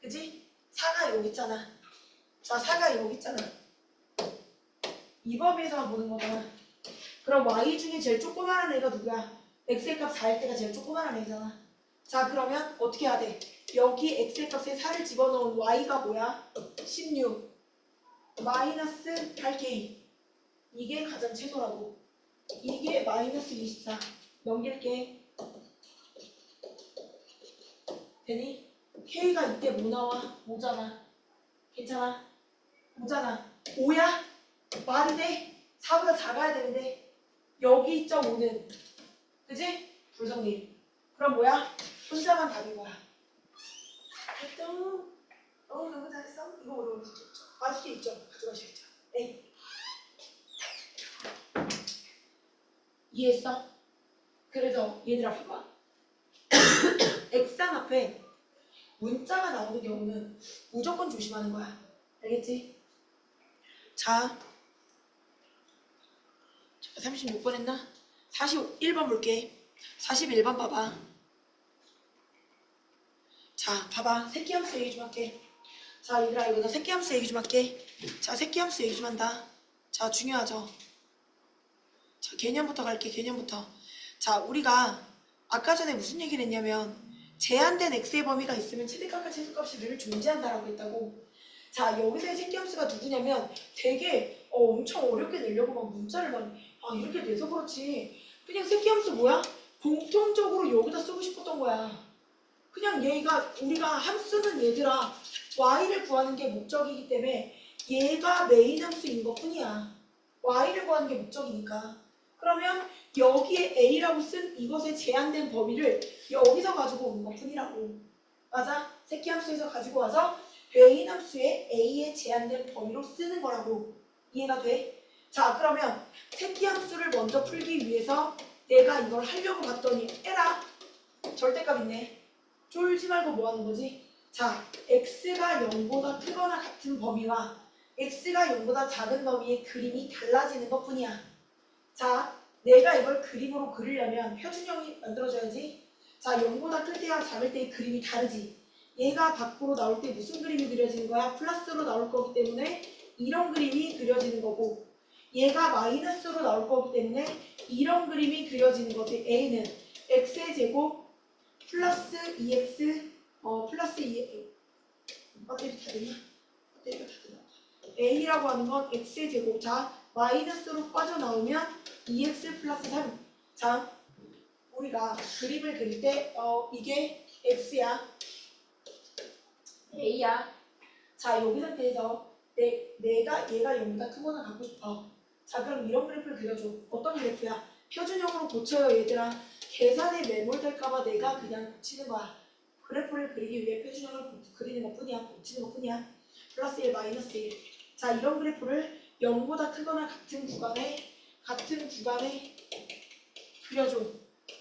그지? 4가 여기 있잖아. 자, 4가 여기 있잖아. 이 범위에서만 보는 거잖아. 그럼 Y 중에 제일 조그마한 애가 누구야? X의 값 4일 때가 제일 조그마한 애잖아. 자, 그러면 어떻게 해야 돼? 여기 X의 값에 4를 집어넣은 Y가 뭐야? 16 마이너스 8K. 이게 가장 최소라고. 이게 마이너스 24. 넘길게. 되니? K가 이때 뭐 나와? 5잖아. 괜찮아? 5잖아. 5야? 말이 돼? 4보다 작아야 되는데 여기 2.5는 그지? 불성립. 그럼 뭐야? 혼자만 답인 거야. 됐죠? 너무 잘했어? 이거 어려운 거 없죠? 맛있게 있죠? 가져가시겠죠? 네. 이해했어? 그래서 얘들아 봐봐. X상 앞에 문자가 나오는 경우는 무조건 조심하는 거야. 알겠지? 자, 36번 했나? 41번 볼게. 41번 봐봐. 자, 봐봐. 새끼함수 얘기 좀 할게. 자, 얘들아 이거 나 새끼함수 얘기 좀 할게. 자, 새끼함수 얘기 좀 한다. 자, 중요하죠? 자, 개념부터 갈게. 개념부터. 자, 우리가 아까 전에 무슨 얘기를 했냐면 제한된 x의 범위가 있으면 최대값과 최소값이 늘 존재한다라고 했다고. 자, 여기서의 새끼함수가 누구냐면 되게 엄청 어렵게 내려고 막 문자를 이렇게 내서 그렇지. 그냥 새끼함수 뭐야? 공통적으로 여기다 쓰고 싶었던 거야. 그냥 얘가 우리가 함수는 얘들아 y를 구하는 게 목적이기 때문에 얘가 메인 함수인 것 뿐이야. y를 구하는 게 목적이니까. 그러면 여기에 a라고 쓴 이것의 제한된 범위를 여기서 가지고 오는 것 뿐이라고. 맞아? 새끼함수에서 가지고 와서 메인 함수에 a의 제한된 범위로 쓰는 거라고. 이해가 돼? 자, 그러면 새끼함수를 먼저 풀기 위해서 내가 이걸 하려고 봤더니 에라 절대값 있네. 쫄지 말고 뭐 하는 거지? 자, x가 0보다 크거나 같은 범위와 x가 0보다 작은 범위의 그림이 달라지는 것 뿐이야. 자, 내가 이걸 그림으로 그리려면 표준형이 만들어져야지. 자, 0보다 클 때와 작을 때의 그림이 다르지. 얘가 밖으로 나올 때 무슨 그림이 그려지는 거야? 플러스로 나올 거기 때문에 이런 그림이 그려지는 거고, 얘가 마이너스로 나올 거기 때문에 이런 그림이 그려지는 거지. a는 x의 제곱 플러스 2x 플러스 2 배터리 다 되나? 배터리가 다 되나? a라고 하는 건 x의 제곱. 자, 마이너스로 빠져나오면 2x 플러스 3. 자, 우리가 그림을 그릴 때 이게 x야, a야. 자, 여기 상태에서 내가 얘가 0보다 크거나 갖고 싶어. 자, 그럼 이런 그래프를 그려줘. 어떤 그래프야? 표준형으로 고쳐요 얘들아. 계산에 매몰될까봐 내가 그냥 고치는 거야. 그래프를 그리기 위해 표준형을 그리는 것 뿐이야. 고치는 것 뿐이야. 플러스 1, 마이너스 1. 자, 이런 그래프를 0보다 크거나 같은 구간에 그려줘.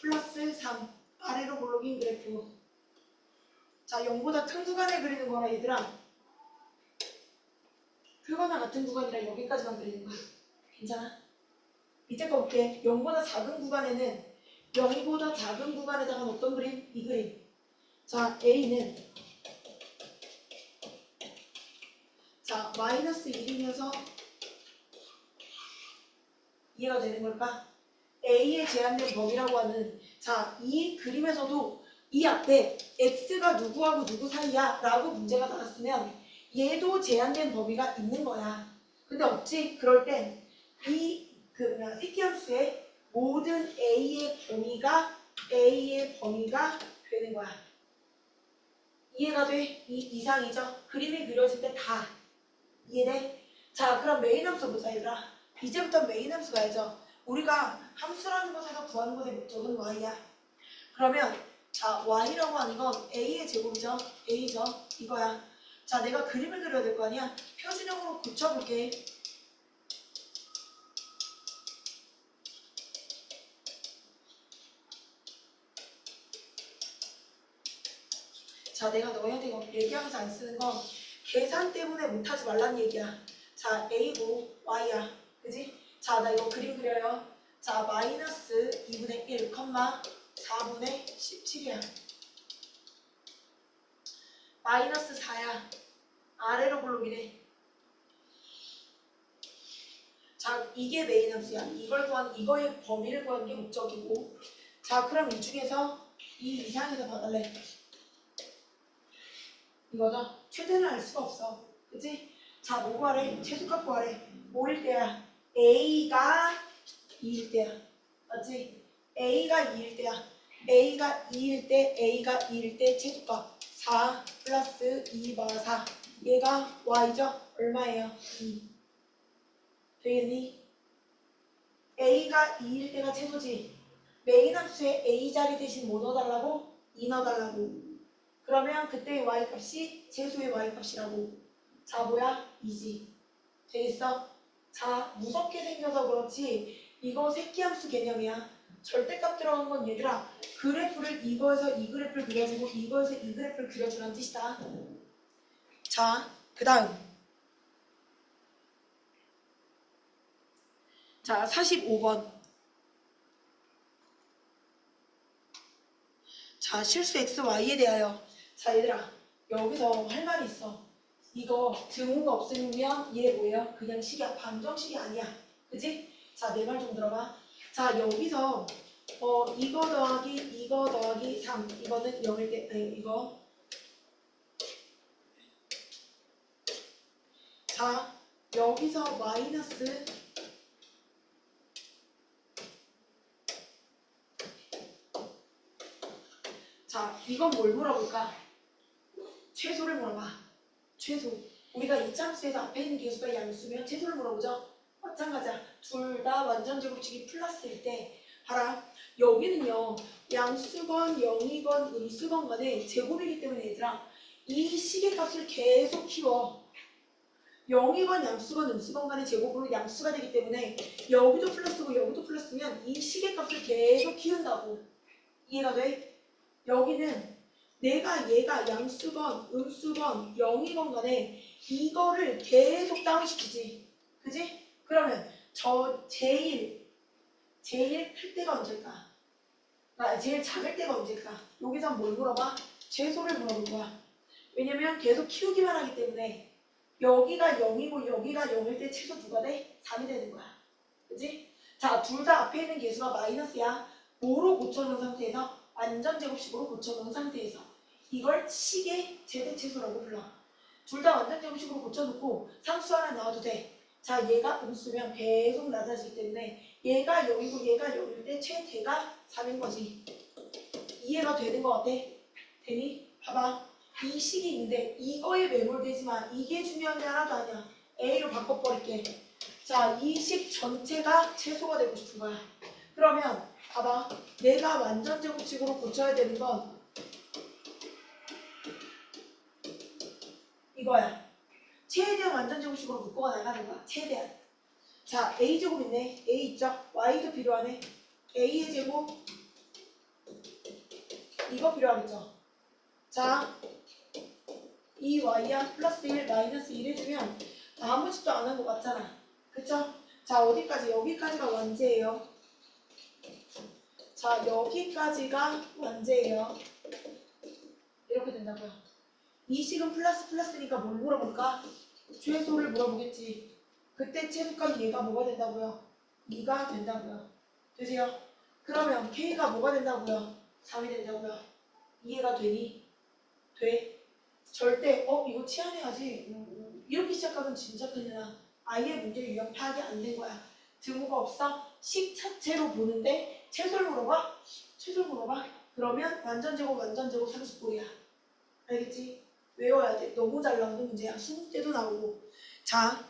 플러스 3. 아래로 볼록인 그래프. 자, 0보다 큰 구간에 그리는 거라 얘들아. 크거나 같은 구간이라 여기까지만 그리는 거야. 괜찮아? 밑에 거 볼게. 0보다 작은 구간에는 0보다 작은 구간에다가 어떤 그림? 이 그림. 자, A는 자, 마이너스 1이면서 이해가 되는 걸까? A의 제한된 범위라고 하는 자, 이 그림에서도 이 앞에 X가 누구하고 누구 사이야? 라고 문제가 나왔으면 얘도 제한된 범위가 있는 거야. 근데 없지? 그럴 땐 이 새끼함수의 모든 A의 범위가 되는 거야. 이해가 돼? 이 이상이죠? 그림이 그려질 때 다 이해돼? 자, 그럼 메인 함수 보자 얘들아. 이제부터 메인 함수 가야죠. 우리가 함수라는 것에서 구하는 것의 목적은 y야. 그러면 자, y라고 하는 건 a의 제곱이죠. a죠. 이거야. 자, 내가 그림을 그려야 될 거 아니야? 표준형으로 고쳐볼게. 자, 내가 너희한테 이거 얘기하면서 안 쓰는 건 계산 때문에 못하지 말란 얘기야. 자, A고 Y야. 그지? 자, 나 이거 그림 그려요. 자, 마이너스 2분의 1, 4분의 17이야. 마이너스 4야. 아래로 블록이래. 자, 이게 메인 함수야. 이거의 범위를 구하는 게 목적이고. 자, 그럼 이 중에서 이 이상에서 봐달래. 이거죠? 최대는 알 수가 없어. 그치? 자, 뭐 구하래? 최소값 구하래. 뭐일 때야? A가 2일 때야. 맞지? A가 2일 때야. A가 2일 때 최소값 4 플러스 2 바 4. 얘가 Y죠? 얼마예요? 2. 되겠니? A가 2일 때가 최소지. 메인 함수에 A 자리 대신 뭐 넣어달라고? 2 넣어달라고. 그러면 그때의 Y값이 최소의 Y값이라고. 자, 뭐야? 2지. 되겠어? 자, 무섭게 생겨서 그렇지 이거 새끼함수 개념이야. 절대값 들어간 건 얘들아 그래프를 이거에서 이 그래프를 그려주고 이거에서 이 그래프를 그려주라는 뜻이다. 자, 그 다음 자, 45번. 자, 실수 XY에 대하여. 자, 얘들아 여기서 할 말이 있어. 이거 등호가 없으면 얘 뭐예요? 그냥 식이야. 방정식이 아니야. 그지? 자, 내 말 좀 들어봐. 자, 여기서 이거 더하기 3 이거는 0일 때 아니 이거 자, 여기서 마이너스 자, 이건 뭘 물어볼까? 최소를 물어봐. 최소. 우리가 이참수에서 앞에 있는 개수가 양수면 최소를 물어보죠. 마찬가지야. 둘 다 완전 제곱식이 플러스일 때 봐라. 여기는요. 양수건 0이건 음수건 간에 제곱이기 때문에 얘들아 이 식의 값을 계속 키워. 0이건 양수건 음수건 간의 제곱으로 양수가 되기 때문에 여기도 플러스고 여기도 플러스면 이 식의 값을 계속 키운다고. 이해가 돼? 여기는 얘가 양수건 음수건 0이건 간에 이거를 계속 다운시키지. 그지? 그러면 저 제일 클 때가 언제일까? 제일 작을 때가 언제일까? 여기서 뭘 물어봐? 최소를 물어볼 거야. 왜냐면 계속 키우기만 하기 때문에 여기가 0이고 여기가 0일 때 최소 누가 돼? 3이 되는 거야. 그지? 자, 둘 다 앞에 있는 개수가 마이너스야. 뭐로 고쳐놓은 상태에서? 완전 제곱식으로 고쳐놓은 상태에서 이걸 식의 제곱최소라고 불러. 둘 다 완전 제곱식으로 고쳐놓고 상수 하나 나와도 돼. 자, 얘가 음수면 계속 낮아지기 때문에 얘가 0이고 얘가 0일 때 최대가 3인 거지. 이해가 되는 거 같아? 되니? 봐봐. 이 식이 있는데 이거에 매몰되지 마. 이게 중요한 게 하나도 아니야. A로 바꿔버릴게. 자, 이 식 전체가 최소가 되고 싶은 거야. 그러면 봐봐. 내가 완전 제곱식으로 고쳐야 되는 건 이거야. 최대한 완전 제곱식으로 묶어가 나가는 거야. 최대한. 자, A제곱 있네. A 있죠? Y도 필요하네. A의 제곱 이거 필요하겠죠? 자, 이 Y야 플러스 1 마이너스 1 해주면 아무 짓도 안 한 것 같잖아. 그쵸? 자, 어디까지? 여기까지가 완제예요. 자, 여기까지가 완제예요. 이렇게 된다고요. 이 식은 플러스니까 뭘 물어볼까? 최소를 물어보겠지. 그때 최소값 얘가 뭐가 된다고요? 2가 된다고요. 되세요? 그러면 K가 뭐가 된다고요? 3이 된다고요. 이해가 되니? 돼? 절대 이거 치안해야지 이렇게 시작하면 진짜 큰일 나. 아예 문제 유형 파악이 안 된 거야. 등호가 없어? 식 자체로 보는데 최소를 물어봐? 최소를 물어봐? 그러면 완전 제곱 30볼이야. 알겠지? 외워야 돼. 너무 잘 나오는 문제야. 수능 때도 나오고. 자,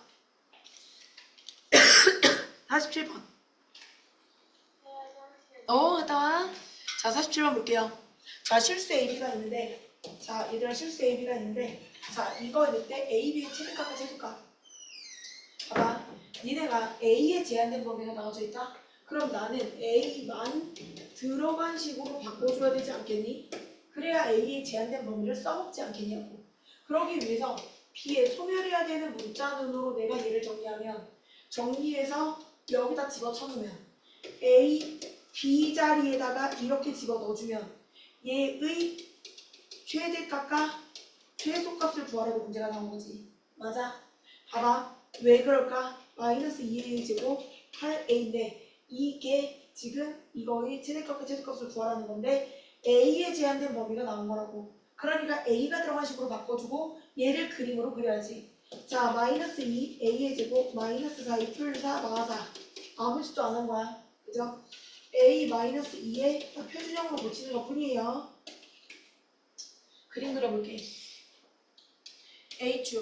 47번. 갔다 와. 자, 47번 볼게요. 자, 실수 AB가 있는데 자, 얘들아 실수 AB가 있는데 자, 이거 넣을 때 A, B의 최대값과 최소값. 봐봐. 니네가 A의 제한된 범위가 나와져 있다? 그럼 나는 A만 들어간 식으로 바꿔줘야 되지 않겠니? 그래야 A의 제한된 범위를 써먹지 않겠냐고. 그러기 위해서 B에 소멸해야 되는 문자눈으로 내가 얘를 정리하면 정리해서 여기다 집어쳐놓으면 A, B 자리에다가 이렇게 집어넣어주면 얘의 최대값과 최소값을 구하라고 문제가 나온 거지. 맞아? 봐봐. 왜 그럴까? 마이너스 2a 제곱 8a인데 이게 지금 이거의 최대값과 최소값을 구하라는 건데 a에 제한된 범위가 나온 거라고. 그러니까 a가 들어간 식으로 바꿔주고 얘를 그림으로 그려야지. 자, 마이너스 2 a의 제곱 마이너스 4 2 풀 4 마하 4 아무 짓도 안 한 거야. 그죠? a 마이너스 2에 표준형으로 고치는 것 뿐이에요. 그림 그려볼게. A축.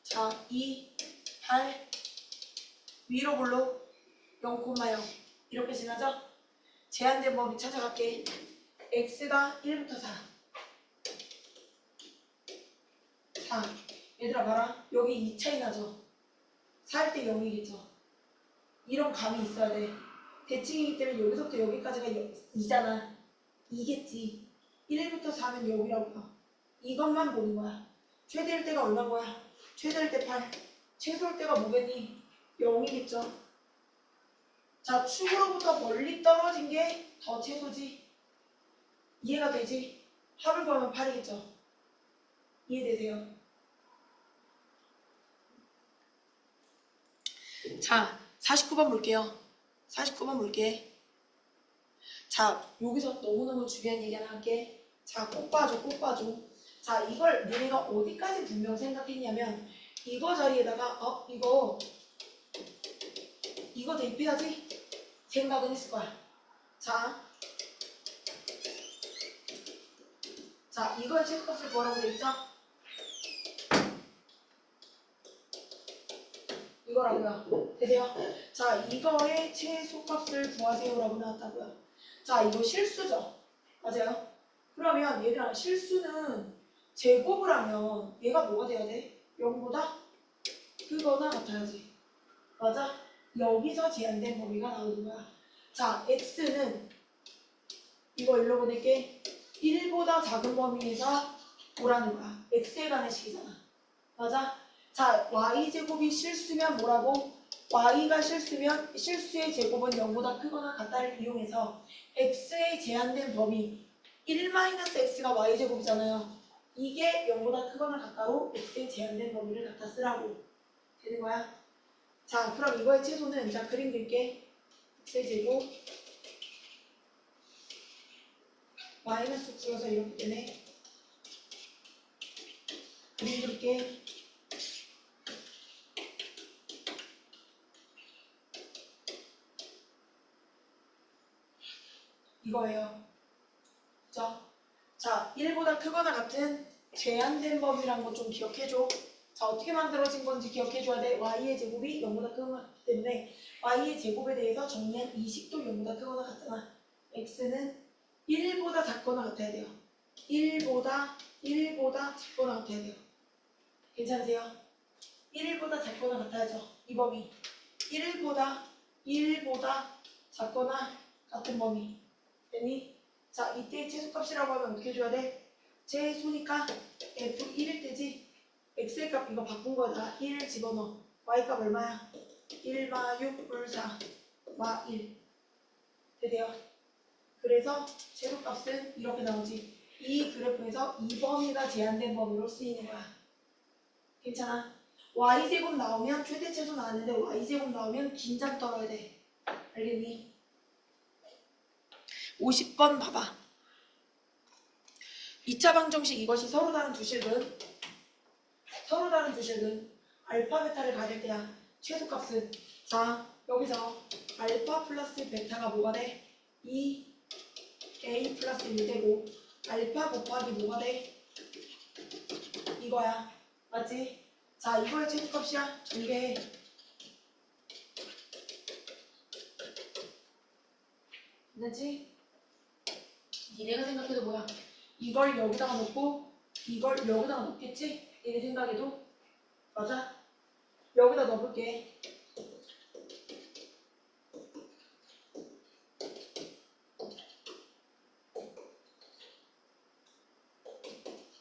자, 2, 8, 위로 볼로 0,0 이렇게 지나죠? 제한된 범위 찾아갈게. x가 1부터 4. 4. 얘들아 봐라. 여기 2차이 나죠? 4일 때 0이겠죠? 이런 감이 있어야 돼. 대칭이기 때문에 여기서부터 여기까지가 2잖아. 2겠지. 1부터 4는 여기라고요. 이것만 보는 거야. 최대일 때가 얼마인 거야? 최대일 때 8. 최소일 때가 뭐겠니? 0이겠죠. 자, 축으로부터 멀리 떨어진 게 더 최소지. 이해가 되지? 합을 보면 8이겠죠. 이해되세요? 자, 49번 볼게요. 49번 볼게. 자, 여기서 너무너무 중요한 얘기 하나 할게. 자, 꼭 봐줘, 꼭 봐줘. 자, 이걸 너네가 어디까지 분명 생각했냐면 이거 자리에다가 이거 대입해야지 생각은 했을 거야. 자, 이거의 최소값을 구하라고 되어있죠? 이거라고요. 되세요? 자, 이거의 최소값을 구하세요라고 나왔다고요. 자, 이거 실수죠? 맞아요? 그러면 얘들아, 실수는 제곱을 하면 얘가 뭐가 돼야 돼? 0보다 크거나 같아야지. 맞아? 여기서 제한된 범위가 나오는 거야. 자, x는 이거 일로 보낼게. 1보다 작은 범위에서 보라는 거야. x에 관한 식이잖아. 맞아? 자, y제곱이 실수면 뭐라고? y가 실수면 실수의 제곱은 0보다 크거나 같다를 이용해서 x의 제한된 범위 1-x가 y제곱이잖아요. 이게 0보다 크거나 같다로 x의 제한된 범위를 갖다 쓰라고 되는 거야. 자, 그럼 이거의 최소는 자 그림 그릴게. x의 제곱 마이너스 9여서 이렇게 되네. 그림 그릴게. 이거예요. 그죠? 자, 1보다 크거나 같은 제한된 범위란 거 좀 기억해줘. 자, 어떻게 만들어진 건지 기억해줘야 돼. y의 제곱이 0보다 크거나 같기 때문에 y의 제곱에 대해서 정리한 이 식도 0보다 크거나 같잖아. x는 1보다 작거나 같아야 돼요. 1보다 작거나 같아야 돼요. 괜찮으세요? 1보다 작거나 같아야죠. 이 범위. 1보다 작거나 같은 범위. 됐니? 자, 이때 최소값이라고 하면 어떻게 해줘야 돼? 최소니까 F1일 때지. X의 값 이거 바꾼 거다. 1을 집어넣어. Y 값 얼마야? 1마 6 불 4 마 1. 되세요? 그래서 최소값은 이렇게 나오지. 이 그래프에서 이 범위가 제한된 범위로 쓰이는 거야. 괜찮아? Y제곱 나오면 최대 최소 나왔는데 Y제곱 나오면 긴장 떨어야 돼. 알겠니? 50번 봐봐. 2차 방정식 이것이 서로 다른 두 식은 알파 베타를 가질 때야. 최소값은 자 여기서 알파 플러스 베타가 뭐가 돼? 2a 플러스 1 되고 알파 곱하기 뭐가 돼? 이거야. 맞지? 자 이거의 최소값이야. 전개해. 괜찮지? 니네가 생각해도 뭐야? 이걸 여기다가 놓고 이걸 여기다가 놓겠지? 니네 생각에도? 맞아? 여기다 넣어볼게.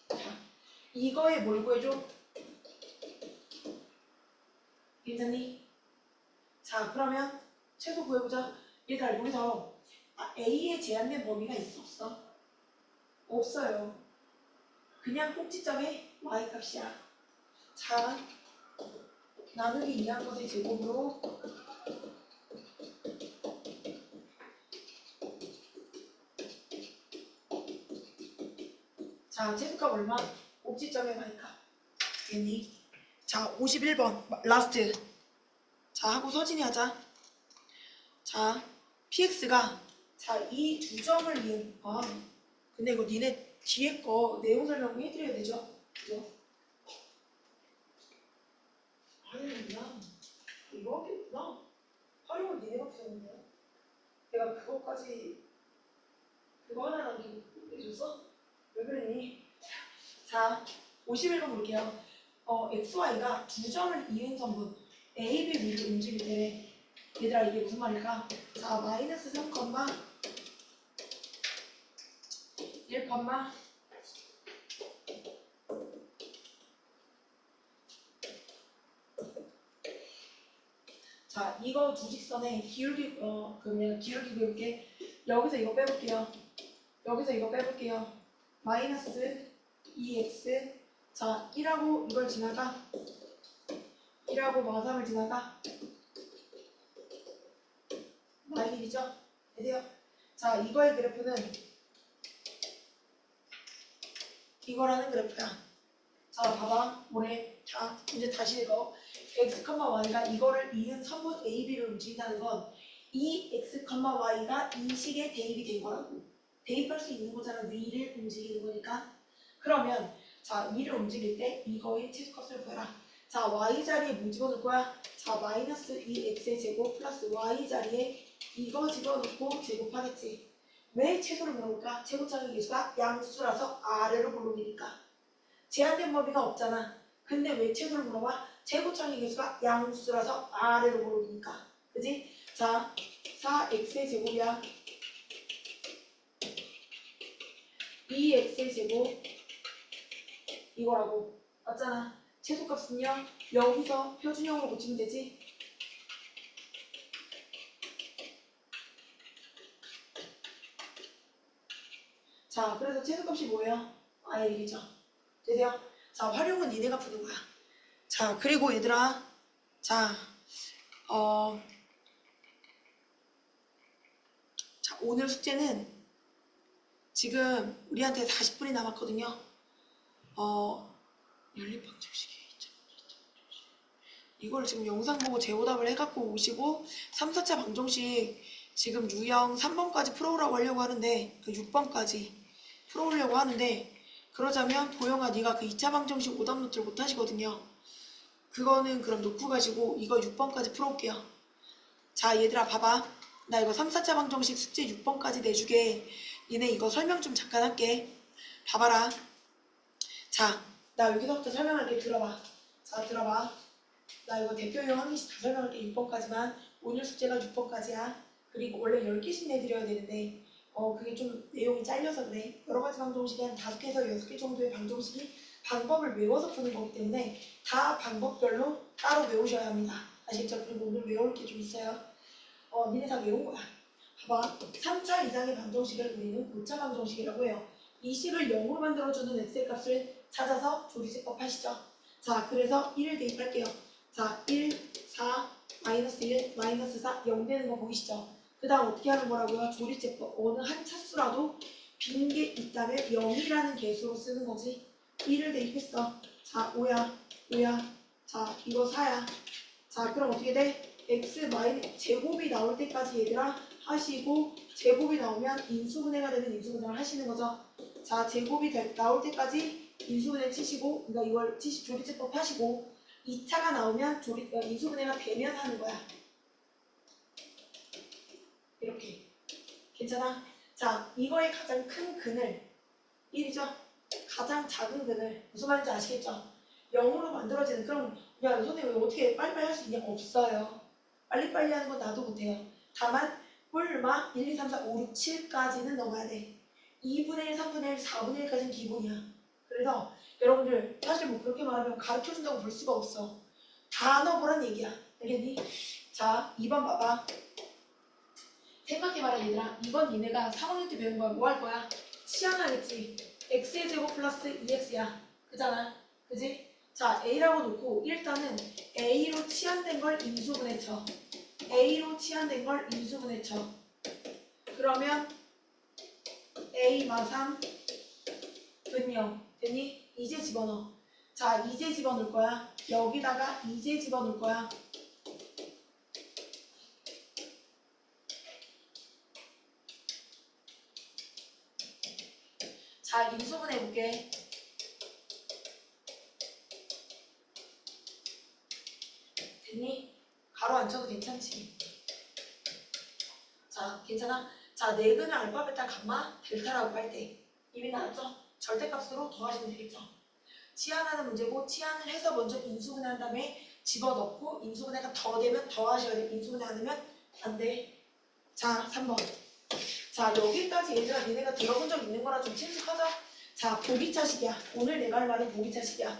자, 이거에 뭘 구해줘? 괜찮니? 자, 그러면 최소 구해보자. 얘들아, 여기서 A에 제한된 범위가 있어, 없어? 없어요. 그냥 꼭지점에 y값이야. 자, 나누기 2한 것의 제곱으로 자, 최소값 얼마? 꼭지점에 y값. 됐니? 자, 51번 라스트. 자, 하고 서진이 하자. 자, px가 자, 이 두 점을 이은 근데 이거 니네 뒤에 거 내용 설명 해드려야 되죠? 그죠? 아니야. 이거 하겠구나. 활용을 니네가 부셨는데 내가 그거까지 그거 하나 남기고 해줬어? 왜 그랬니? 자, 51번 볼게요. XY가 두 점을 이은 선분 A, B 위로 움직일 때 얘들아 이게 무슨 말일까? 자, 마이너스 3, 1, 자, 이거 두 직선에 그러면 기울기고 이렇게 여기서 이거 빼볼게요. 여기서 이거 빼볼게요. 마이너스 2x 자, 1하고 이걸 지나가 1하고 마3을 지나가 마1이죠? 되세요? 자, 이거의 그래프는 이거라는 그래프야. 자, 봐봐. 뭐래? 자, 이제 다시 읽어. x, y가 이거를 이은 선분 a, b를 움직인다는 건 이 x, y가 이 식에 대입이 된 거라고. 대입할 수 있는 거잖아. 위를 움직이는 거니까. 그러면 자, 위를 움직일 때 이거의 최소값을 구해라. 자, y 자리에 뭐 집어넣을 거야? 자, 마이너스 2x의 제곱 플러스 y 자리에 이거 집어넣고 제곱하겠지. 왜 최소를 물어볼까? 최고차의 계수가 양수라서 아래로 물어보니까. 제한된 범위가 없잖아. 근데 왜 최소를 물어봐? 최고차의 계수가 양수라서 아래로 물어보니까. 그지? 자, 4x의 제곱이야. 2x의 제곱 이거라고. 맞잖아. 최소값은요. 여기서 표준형으로 고치면 되지. 자, 그래서 최소값이 뭐예요? 이죠. 되세요? 자, 활용은 니네가 푸는 거야. 자, 그리고 얘들아, 자, 자, 오늘 숙제는 지금 우리한테 40분이 남았거든요. 연립방정식이 이걸 지금 영상 보고 재오답을 해갖고 오시고 3, 4차 방정식 지금 유형 3번까지 풀어오라고 하려고 하는데 6번까지 풀어오려고 하는데 그러자면 보영아 네가 그 2차 방정식 오답 노트를 못 하시거든요. 그거는 그럼 놓고 가시고 이거 6번까지 풀어올게요. 자, 얘들아 봐봐. 나 이거 3, 4차 방정식 숙제 6번까지 내주게. 얘네 이거 설명 좀 잠깐 할게. 봐봐라. 자, 나 여기서부터 설명할게. 들어봐. 자, 들어봐. 나 이거 대표용 한 개씩 다 설명할게. 6번까지만. 오늘 숙제가 6번까지야. 그리고 원래 10개씩 내드려야 되는데 그게 좀 내용이 잘려서 그래. 여러 가지 방정식이 한 5개에서 6개 정도의 방정식이 방법을 외워서 푸는 거기 때문에 다 방법별로 따로 외우셔야 합니다. 아시겠죠? 그리고 오늘 외울 게 좀 있어요. 니네 다 외운 거야. 봐봐. 3차 이상의 방정식을 우리는 고차 방정식이라고 해요. 이 식을 0으로 만들어주는 엑셀 값을 찾아서 조리제법 하시죠. 자, 그래서 1을 대입할게요. 자, 1, 4, 마이너스 1, 마이너스 4, 0 되는 거 보이시죠? 그 다음 어떻게 하는 거라고요? 조리제법. 어느 한 차수라도 빈 게 있다면 0이라는 개수로 쓰는 거지. 1을 대입했어. 자, 5야. 5야. 자, 이거 4야. 자, 그럼 어떻게 돼? x 제곱이 나올 때까지 얘들아 하시고 제곱이 나오면 인수분해가 되는 인수분해를 하시는 거죠. 자, 제곱이 나올 때까지 인수분해 치시고 그러니까 이걸 조리제법 하시고 2차가 나오면 인수분해가 되면 하는 거야. 이렇게. 괜찮아? 자, 이거의 가장 큰 근을 1이죠? 가장 작은 근을 무슨 말인지 아시겠죠? 0으로 만들어지는 그럼 야 선생님 왜 어떻게 빨리빨리 할 수 있냐? 없어요. 빨리빨리 하는 건 나도 못해요. 다만 꿀마 1, 2, 3, 4, 5, 6, 7까지는 넘어야 돼. 2분의 1, 3분의 1, 4분의 1까지는 기본이야. 그래서 여러분들 사실 뭐 그렇게 말하면 가르쳐준다고 볼 수가 없어. 다 넣어보란 얘기야. 알겠니? 자 2번 봐봐. 생각해봐라 얘들아. 이번 니네가 3학년 때 배운 거야. 뭐 할 거야? 치환하겠지. x의 제곱 플러스 2x야. 그잖아. 그지? 자 a라고 놓고 일단은 a로 치환된 걸 인수분해 쳐. a로 치환된 걸 인수분해 쳐. 그러면 a 마삼 은요. 됐니? 이제 집어넣어. 자 이제 집어넣을 거야. 여기다가 이제 집어넣을 거야. 자 인수분해 볼게. 됐니? 가로 안 쳐도 괜찮지? 자 괜찮아? 자 네근을 알파 베타 감마 델타라고 할 때 이미 나왔죠? 절대값으로 더하시면 되겠죠? 치환하는 문제고 치환을 해서 먼저 인수분해 한 다음에 집어넣고 인수분해가 더 되면 더하셔야 돼. 인수분해 안 되면 안 돼. 자 3번. 자 여기까지 얘들아 니네가 들어본 적 있는 거라 좀 친숙하죠? 자 복 2차식이야. 오늘 내가 할 말은 복 2차식이야.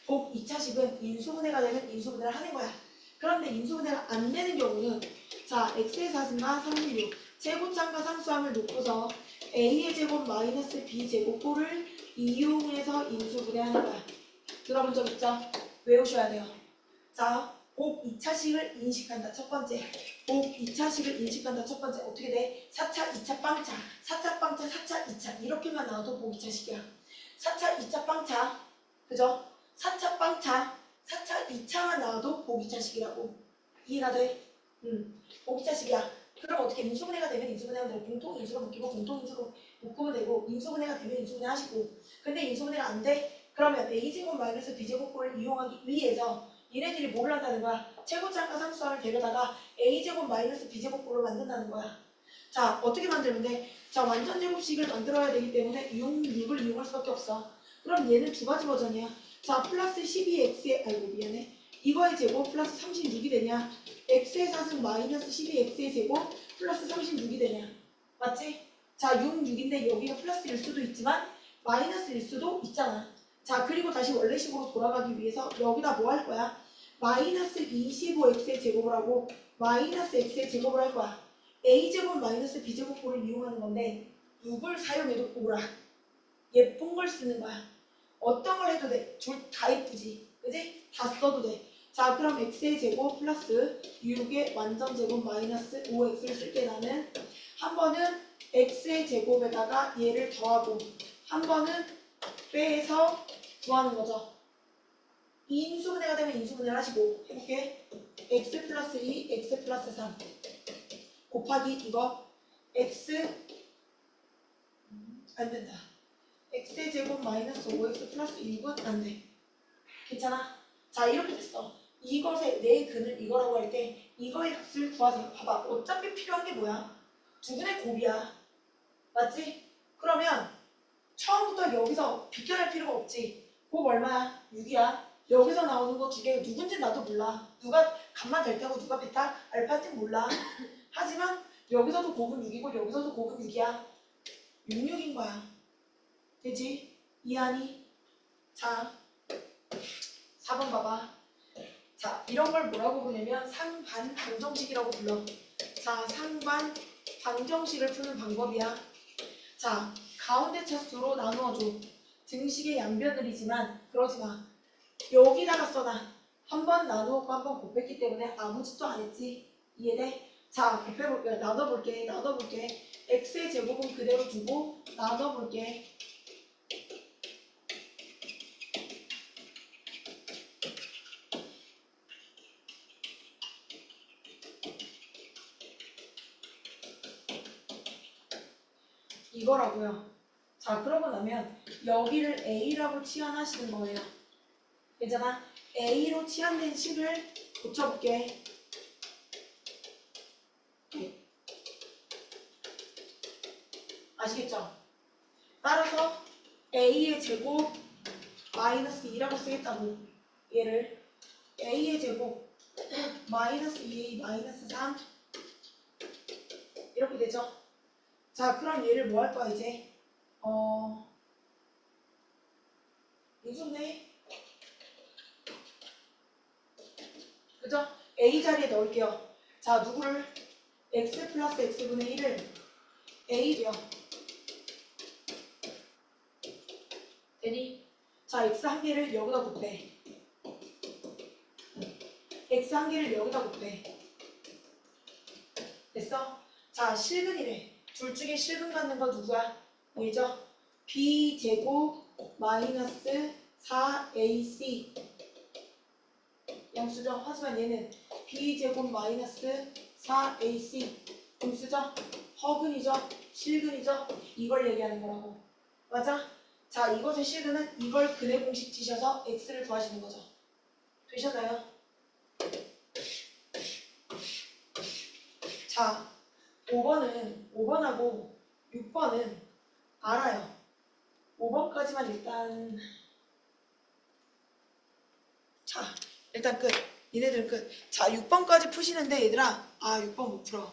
복 2차식은 인수분해가 되면 인수분해를 하는 거야. 그런데 인수분해가 안 되는 경우는 자 x의 사승과 316 제곱장과 상수함을 놓고서 a의 제곱 마이너스 b 제곱꼴을 이용해서 인수분해하는 거야. 들어본 적 있죠? 외우셔야 돼요. 자, 복 2차식을 인식한다. 첫 번째. 복 2차식을 인식한다. 첫 번째. 어떻게 돼? 4차, 2차, 빵차. 4차, 빵차, 4차, 2차. 이렇게만 나와도 복 2차식이야. 4차, 2차, 빵차. 그죠? 4차, 빵차. 4차, 2차만 나와도 복 2차식이라고. 이해가 돼? 복 2차식이야. 그럼 어떻게 인수분해가 되면 인수분해하면 되고 공통 인수로 묶이고 공통 인수로 묶으면 되고 인수분해가 되면 인수분해 하시고 근데 인수분해가 안 돼? 그러면 a제곱 마이너스 b제곱꼴을 이용하기 위해서 얘네들이 뭘 한다는 거야? 최고차과 상수함을 데려다가 a제곱 마이너스 b제곱꼴로 만든다는 거야. 자 어떻게 만들면 돼? 자 완전 제곱식을 만들어야 되기 때문에 6을 이용할 수밖에 없어. 그럼 얘는 두 가지 버전이야. 자 플러스 12x의 아이고 미안해. 이거의 제곱 플러스 36이 되냐? x의 사승 마이너스 12x의 제곱 플러스 36이 되냐? 맞지? 자 6, 6인데 여기가 플러스일 수도 있지만 마이너스일 수도 있잖아. 자 그리고 다시 원래식으로 돌아가기 위해서 여기다 뭐 할 거야? 마이너스 25x의 제곱을 하고 마이너스 x의 제곱을 할 거야. a제곱 마이너스 b제곱꼴을 이용하는 건데 6을 사용해도 오라. 예쁜 걸 쓰는 거야. 어떤 걸 해도 돼. 둘 다 예쁘지. 그지? 다 써도 돼. 자 그럼 x의 제곱 플러스 6의 완전 제곱 마이너스 5x를 쓸 때 나는 한 번은 x의 제곱에다가 얘를 더하고 한 번은 빼서 구하는 거죠. 인수분해가 되면 인수분해를 하시고 해볼게. x 플러스 2, x 플러스 3 곱하기 이거 x 안 된다. x의 제곱 마이너스 5x 플러스 6은 안 돼. 괜찮아? 자 이렇게 됐어. 이것의 내 근을 이거라고 할 때 이거의 값을 구하세요. 봐봐. 어차피 필요한 게 뭐야? 두분의 곱이야. 맞지? 그러면 처음부터 여기서 비껴낼 필요가 없지. 곱 얼마야? 6이야. 여기서 나오는 거 두 개 누군지 나도 몰라. 누가 감마 델타고 누가 베타 알파인지 몰라. 하지만 여기서도 곱은 6이고 여기서도 곱은 6이야. 66인 거야. 되지? 이해하니? 자 4번 봐봐. 자 이런 걸 뭐라고 부르냐면 상반 방정식이라고 불러. 자 상반 방정식을 푸는 방법이야. 자 가운데 차수로 나누어줘. 등식의 양변을이지만 그러지마. 여기다가 써놔. 한 번 나누었고 한 번 곱했기 때문에 아무 짓도 안 했지. 이해돼? 자 곱해볼게. 나눠볼게. x의 제곱은 그대로 두고 나눠볼게. 이거라고요. 자 그러고 나면 여기를 a라고 치환하시는 거예요. 괜찮아? a로 치환된 식을 고쳐볼게. 아시겠죠? 따라서 a의 제곱 마이너스 2라고 쓰겠다고. 얘를 a의 제곱 마이너스 2a 마이너스 3 이렇게 되죠. 자, 그럼 얘를 뭐 할 거야 이제? 인수분해. 그죠? a 자리에 넣을게요. 자, 누구를? x 플러스 x분의 1을 a죠. 되니? 자, x 한 개를 여기다 곱해. x 한 개를 여기다 곱해. 됐어? 자, 실근이래. 둘 중에 실근 갖는 거 누구야? 얘죠? b제곱 마이너스 4ac 양수죠? 하지만 얘는 b제곱 마이너스 4ac 음수죠? 허근이죠? 실근이죠? 이걸 얘기하는 거라고. 맞아? 자, 이것의 실근은 이걸 근의 공식 치셔서 x를 구하시는 거죠. 되셨나요? 자, 5번하고 6번은 알아요. 5번까지만 일단 자, 일단 끝. 얘네들은 끝. 자, 6번까지 푸시는데 얘들아, 6번 못 풀어.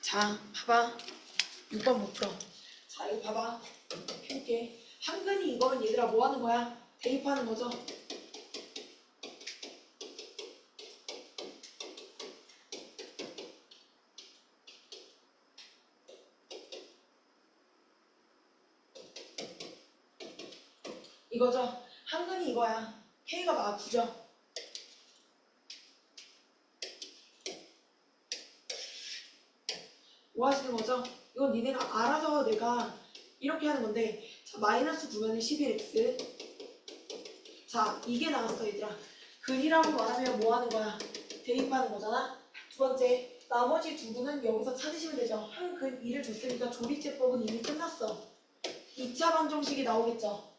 자, 봐봐. 6번 못 풀어. 자, 이거 봐봐. 해볼게. 한근이 이거면 얘들아 뭐 하는 거야? 대입하는 거죠? 이거죠? 한근이 이거야. K가 막 9죠? 뭐 하시는 거죠? 이건 니네가 알아서 내가 이렇게 하는 건데, 자, 마이너스 9면은 11x. 자, 이게 나왔어, 얘들아. 근이라고 말하면 뭐 하는 거야? 대입하는 거잖아? 두 번째, 나머지 두 분은 여기서 찾으시면 되죠. 한 근 2를 줬으니까 조리제법은 이미 끝났어. 2차 방정식이 나오겠죠?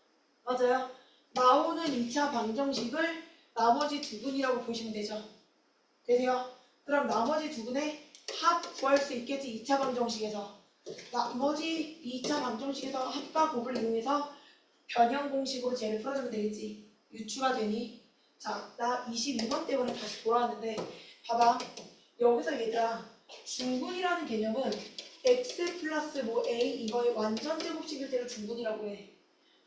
맞아요? 나오는 2차 방정식을 나머지 두 분이라고 보시면 되죠. 되세요? 그럼 나머지 두 분의 합 구할 수 있겠지, 2차 방정식에서. 나머지 2차 방정식에서 합과 곱을 이용해서 변형 공식으로 쟤를 풀어주면 되겠지. 유추가 되니? 자, 나 22번 때문에 다시 돌아왔는데 봐봐. 여기서 얘들아, 중분이라는 개념은 x 플러스 뭐 a 이거의 완전 제곱식일 때를 중분이라고 해.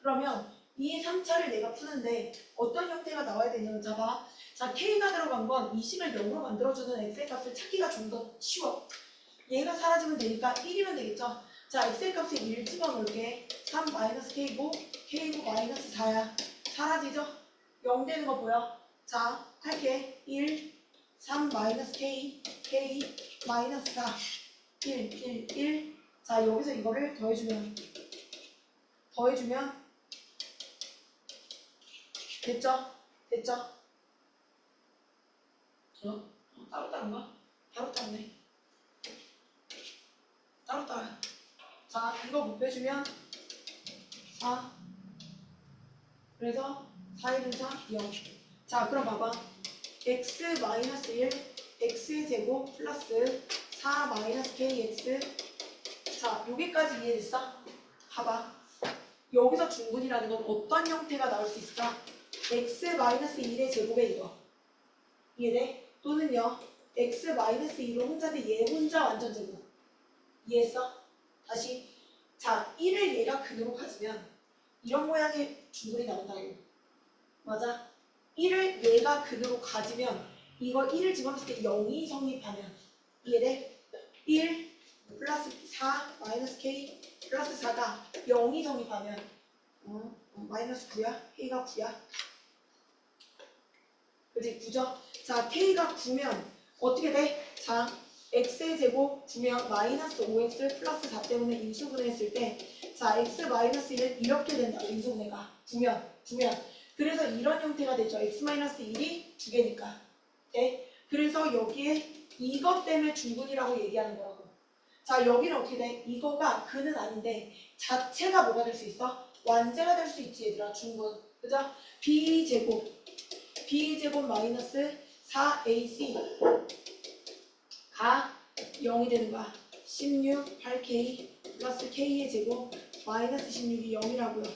그러면 이 3차를 내가 푸는데 어떤 형태가 나와야 되냐면, 자, k가 들어간 건 이 식을 0으로 만들어주는 x의 값을 찾기가 좀 더 쉬워. 얘가 사라지면 되니까 1이면 되겠죠. 자, x의 값을 1 집어넣을게. 3 마이너스 k고 k고 마이너스 4야. 사라지죠? 0 되는 거 보여? 자, 할게. 1 3 마이너스 k 마이너스 4 1 자, 여기서 이거를 더해주면 됐죠? 따로 따른가? 따로 따르네. 따로 따라요. 자, 이거 곱해주면 4. 그래서 4, 1은 4, 0. 자, 그럼 봐봐. x 마이너스 1, x의 제곱 플러스 4 마이너스 kx. 자, 여기까지 이해됐어? 봐봐. 여기서 중분이라는 건 어떤 형태가 나올 수 있을까? x 마이너스 1의 제곱에 이거. 이해돼? 또는요, x 마이너스 2로 혼자인데 얘 혼자 완전 제곱. 이해했어? 다시. 자, 1을 얘가 근으로 가지면 이런 모양의 중분이 나온다고. 맞아? 1을 얘가 근으로 가지면 이거 1을 집어넣을 때 0이 성립하면. 이해돼? 1 플러스 4 마이너스 k 플러스 4가 0이 성립하면 마이너스 9야? k가 9야? 그치? 9죠? 자, k가 9면 어떻게 돼? 자, x의 제곱 9면 마이너스 5x 플러스 4 때문에 인수분해했을 때, 자, x 마이너스 1은 이렇게 된다. 인수분해가 9면 그래서 이런 형태가 되죠. x 마이너스 1이 2개니까. 네? 그래서 여기에 이것 때문에 중분이라고 얘기하는 거라고. 자, 여기는 어떻게 돼? 이거가 근은 아닌데 자체가 뭐가 될 수 있어? 완제가 될 수 있지, 얘들아. 중분. 그죠? b제곱 마이너스 4ac 가 0이 되는 거야. 16, 8k 플러스 k의 제곱 마이너스 16이 0이라고요.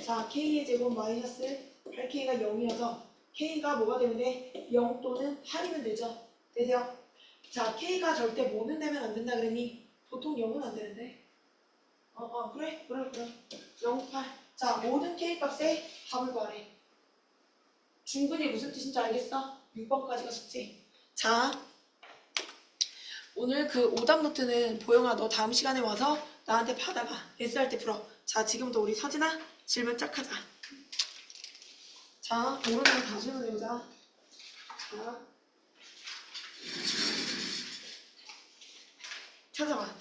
자, k의 제곱 마이너스 8K가 0이어서 K가 뭐가 되면 돼? 0 또는 8이면 되죠. 되세요? 자, K가 절대 뭐는 되면 안 된다 그랬니? 보통 0은 안 되는데. 그래. 0, 8. 자, 모든 K 값에 합을 구하래. 중근이 무슨 뜻인지 알겠어? 6번까지가 숙제. 자, 오늘 그 오답 노트는 보영아 너 다음 시간에 와서 나한테 받아가. S할 때 풀어. 자, 지금부터 우리 서진아 질문 짝 하자. 자, 모르는 거 다 질문해보자. 자, 찾아봐.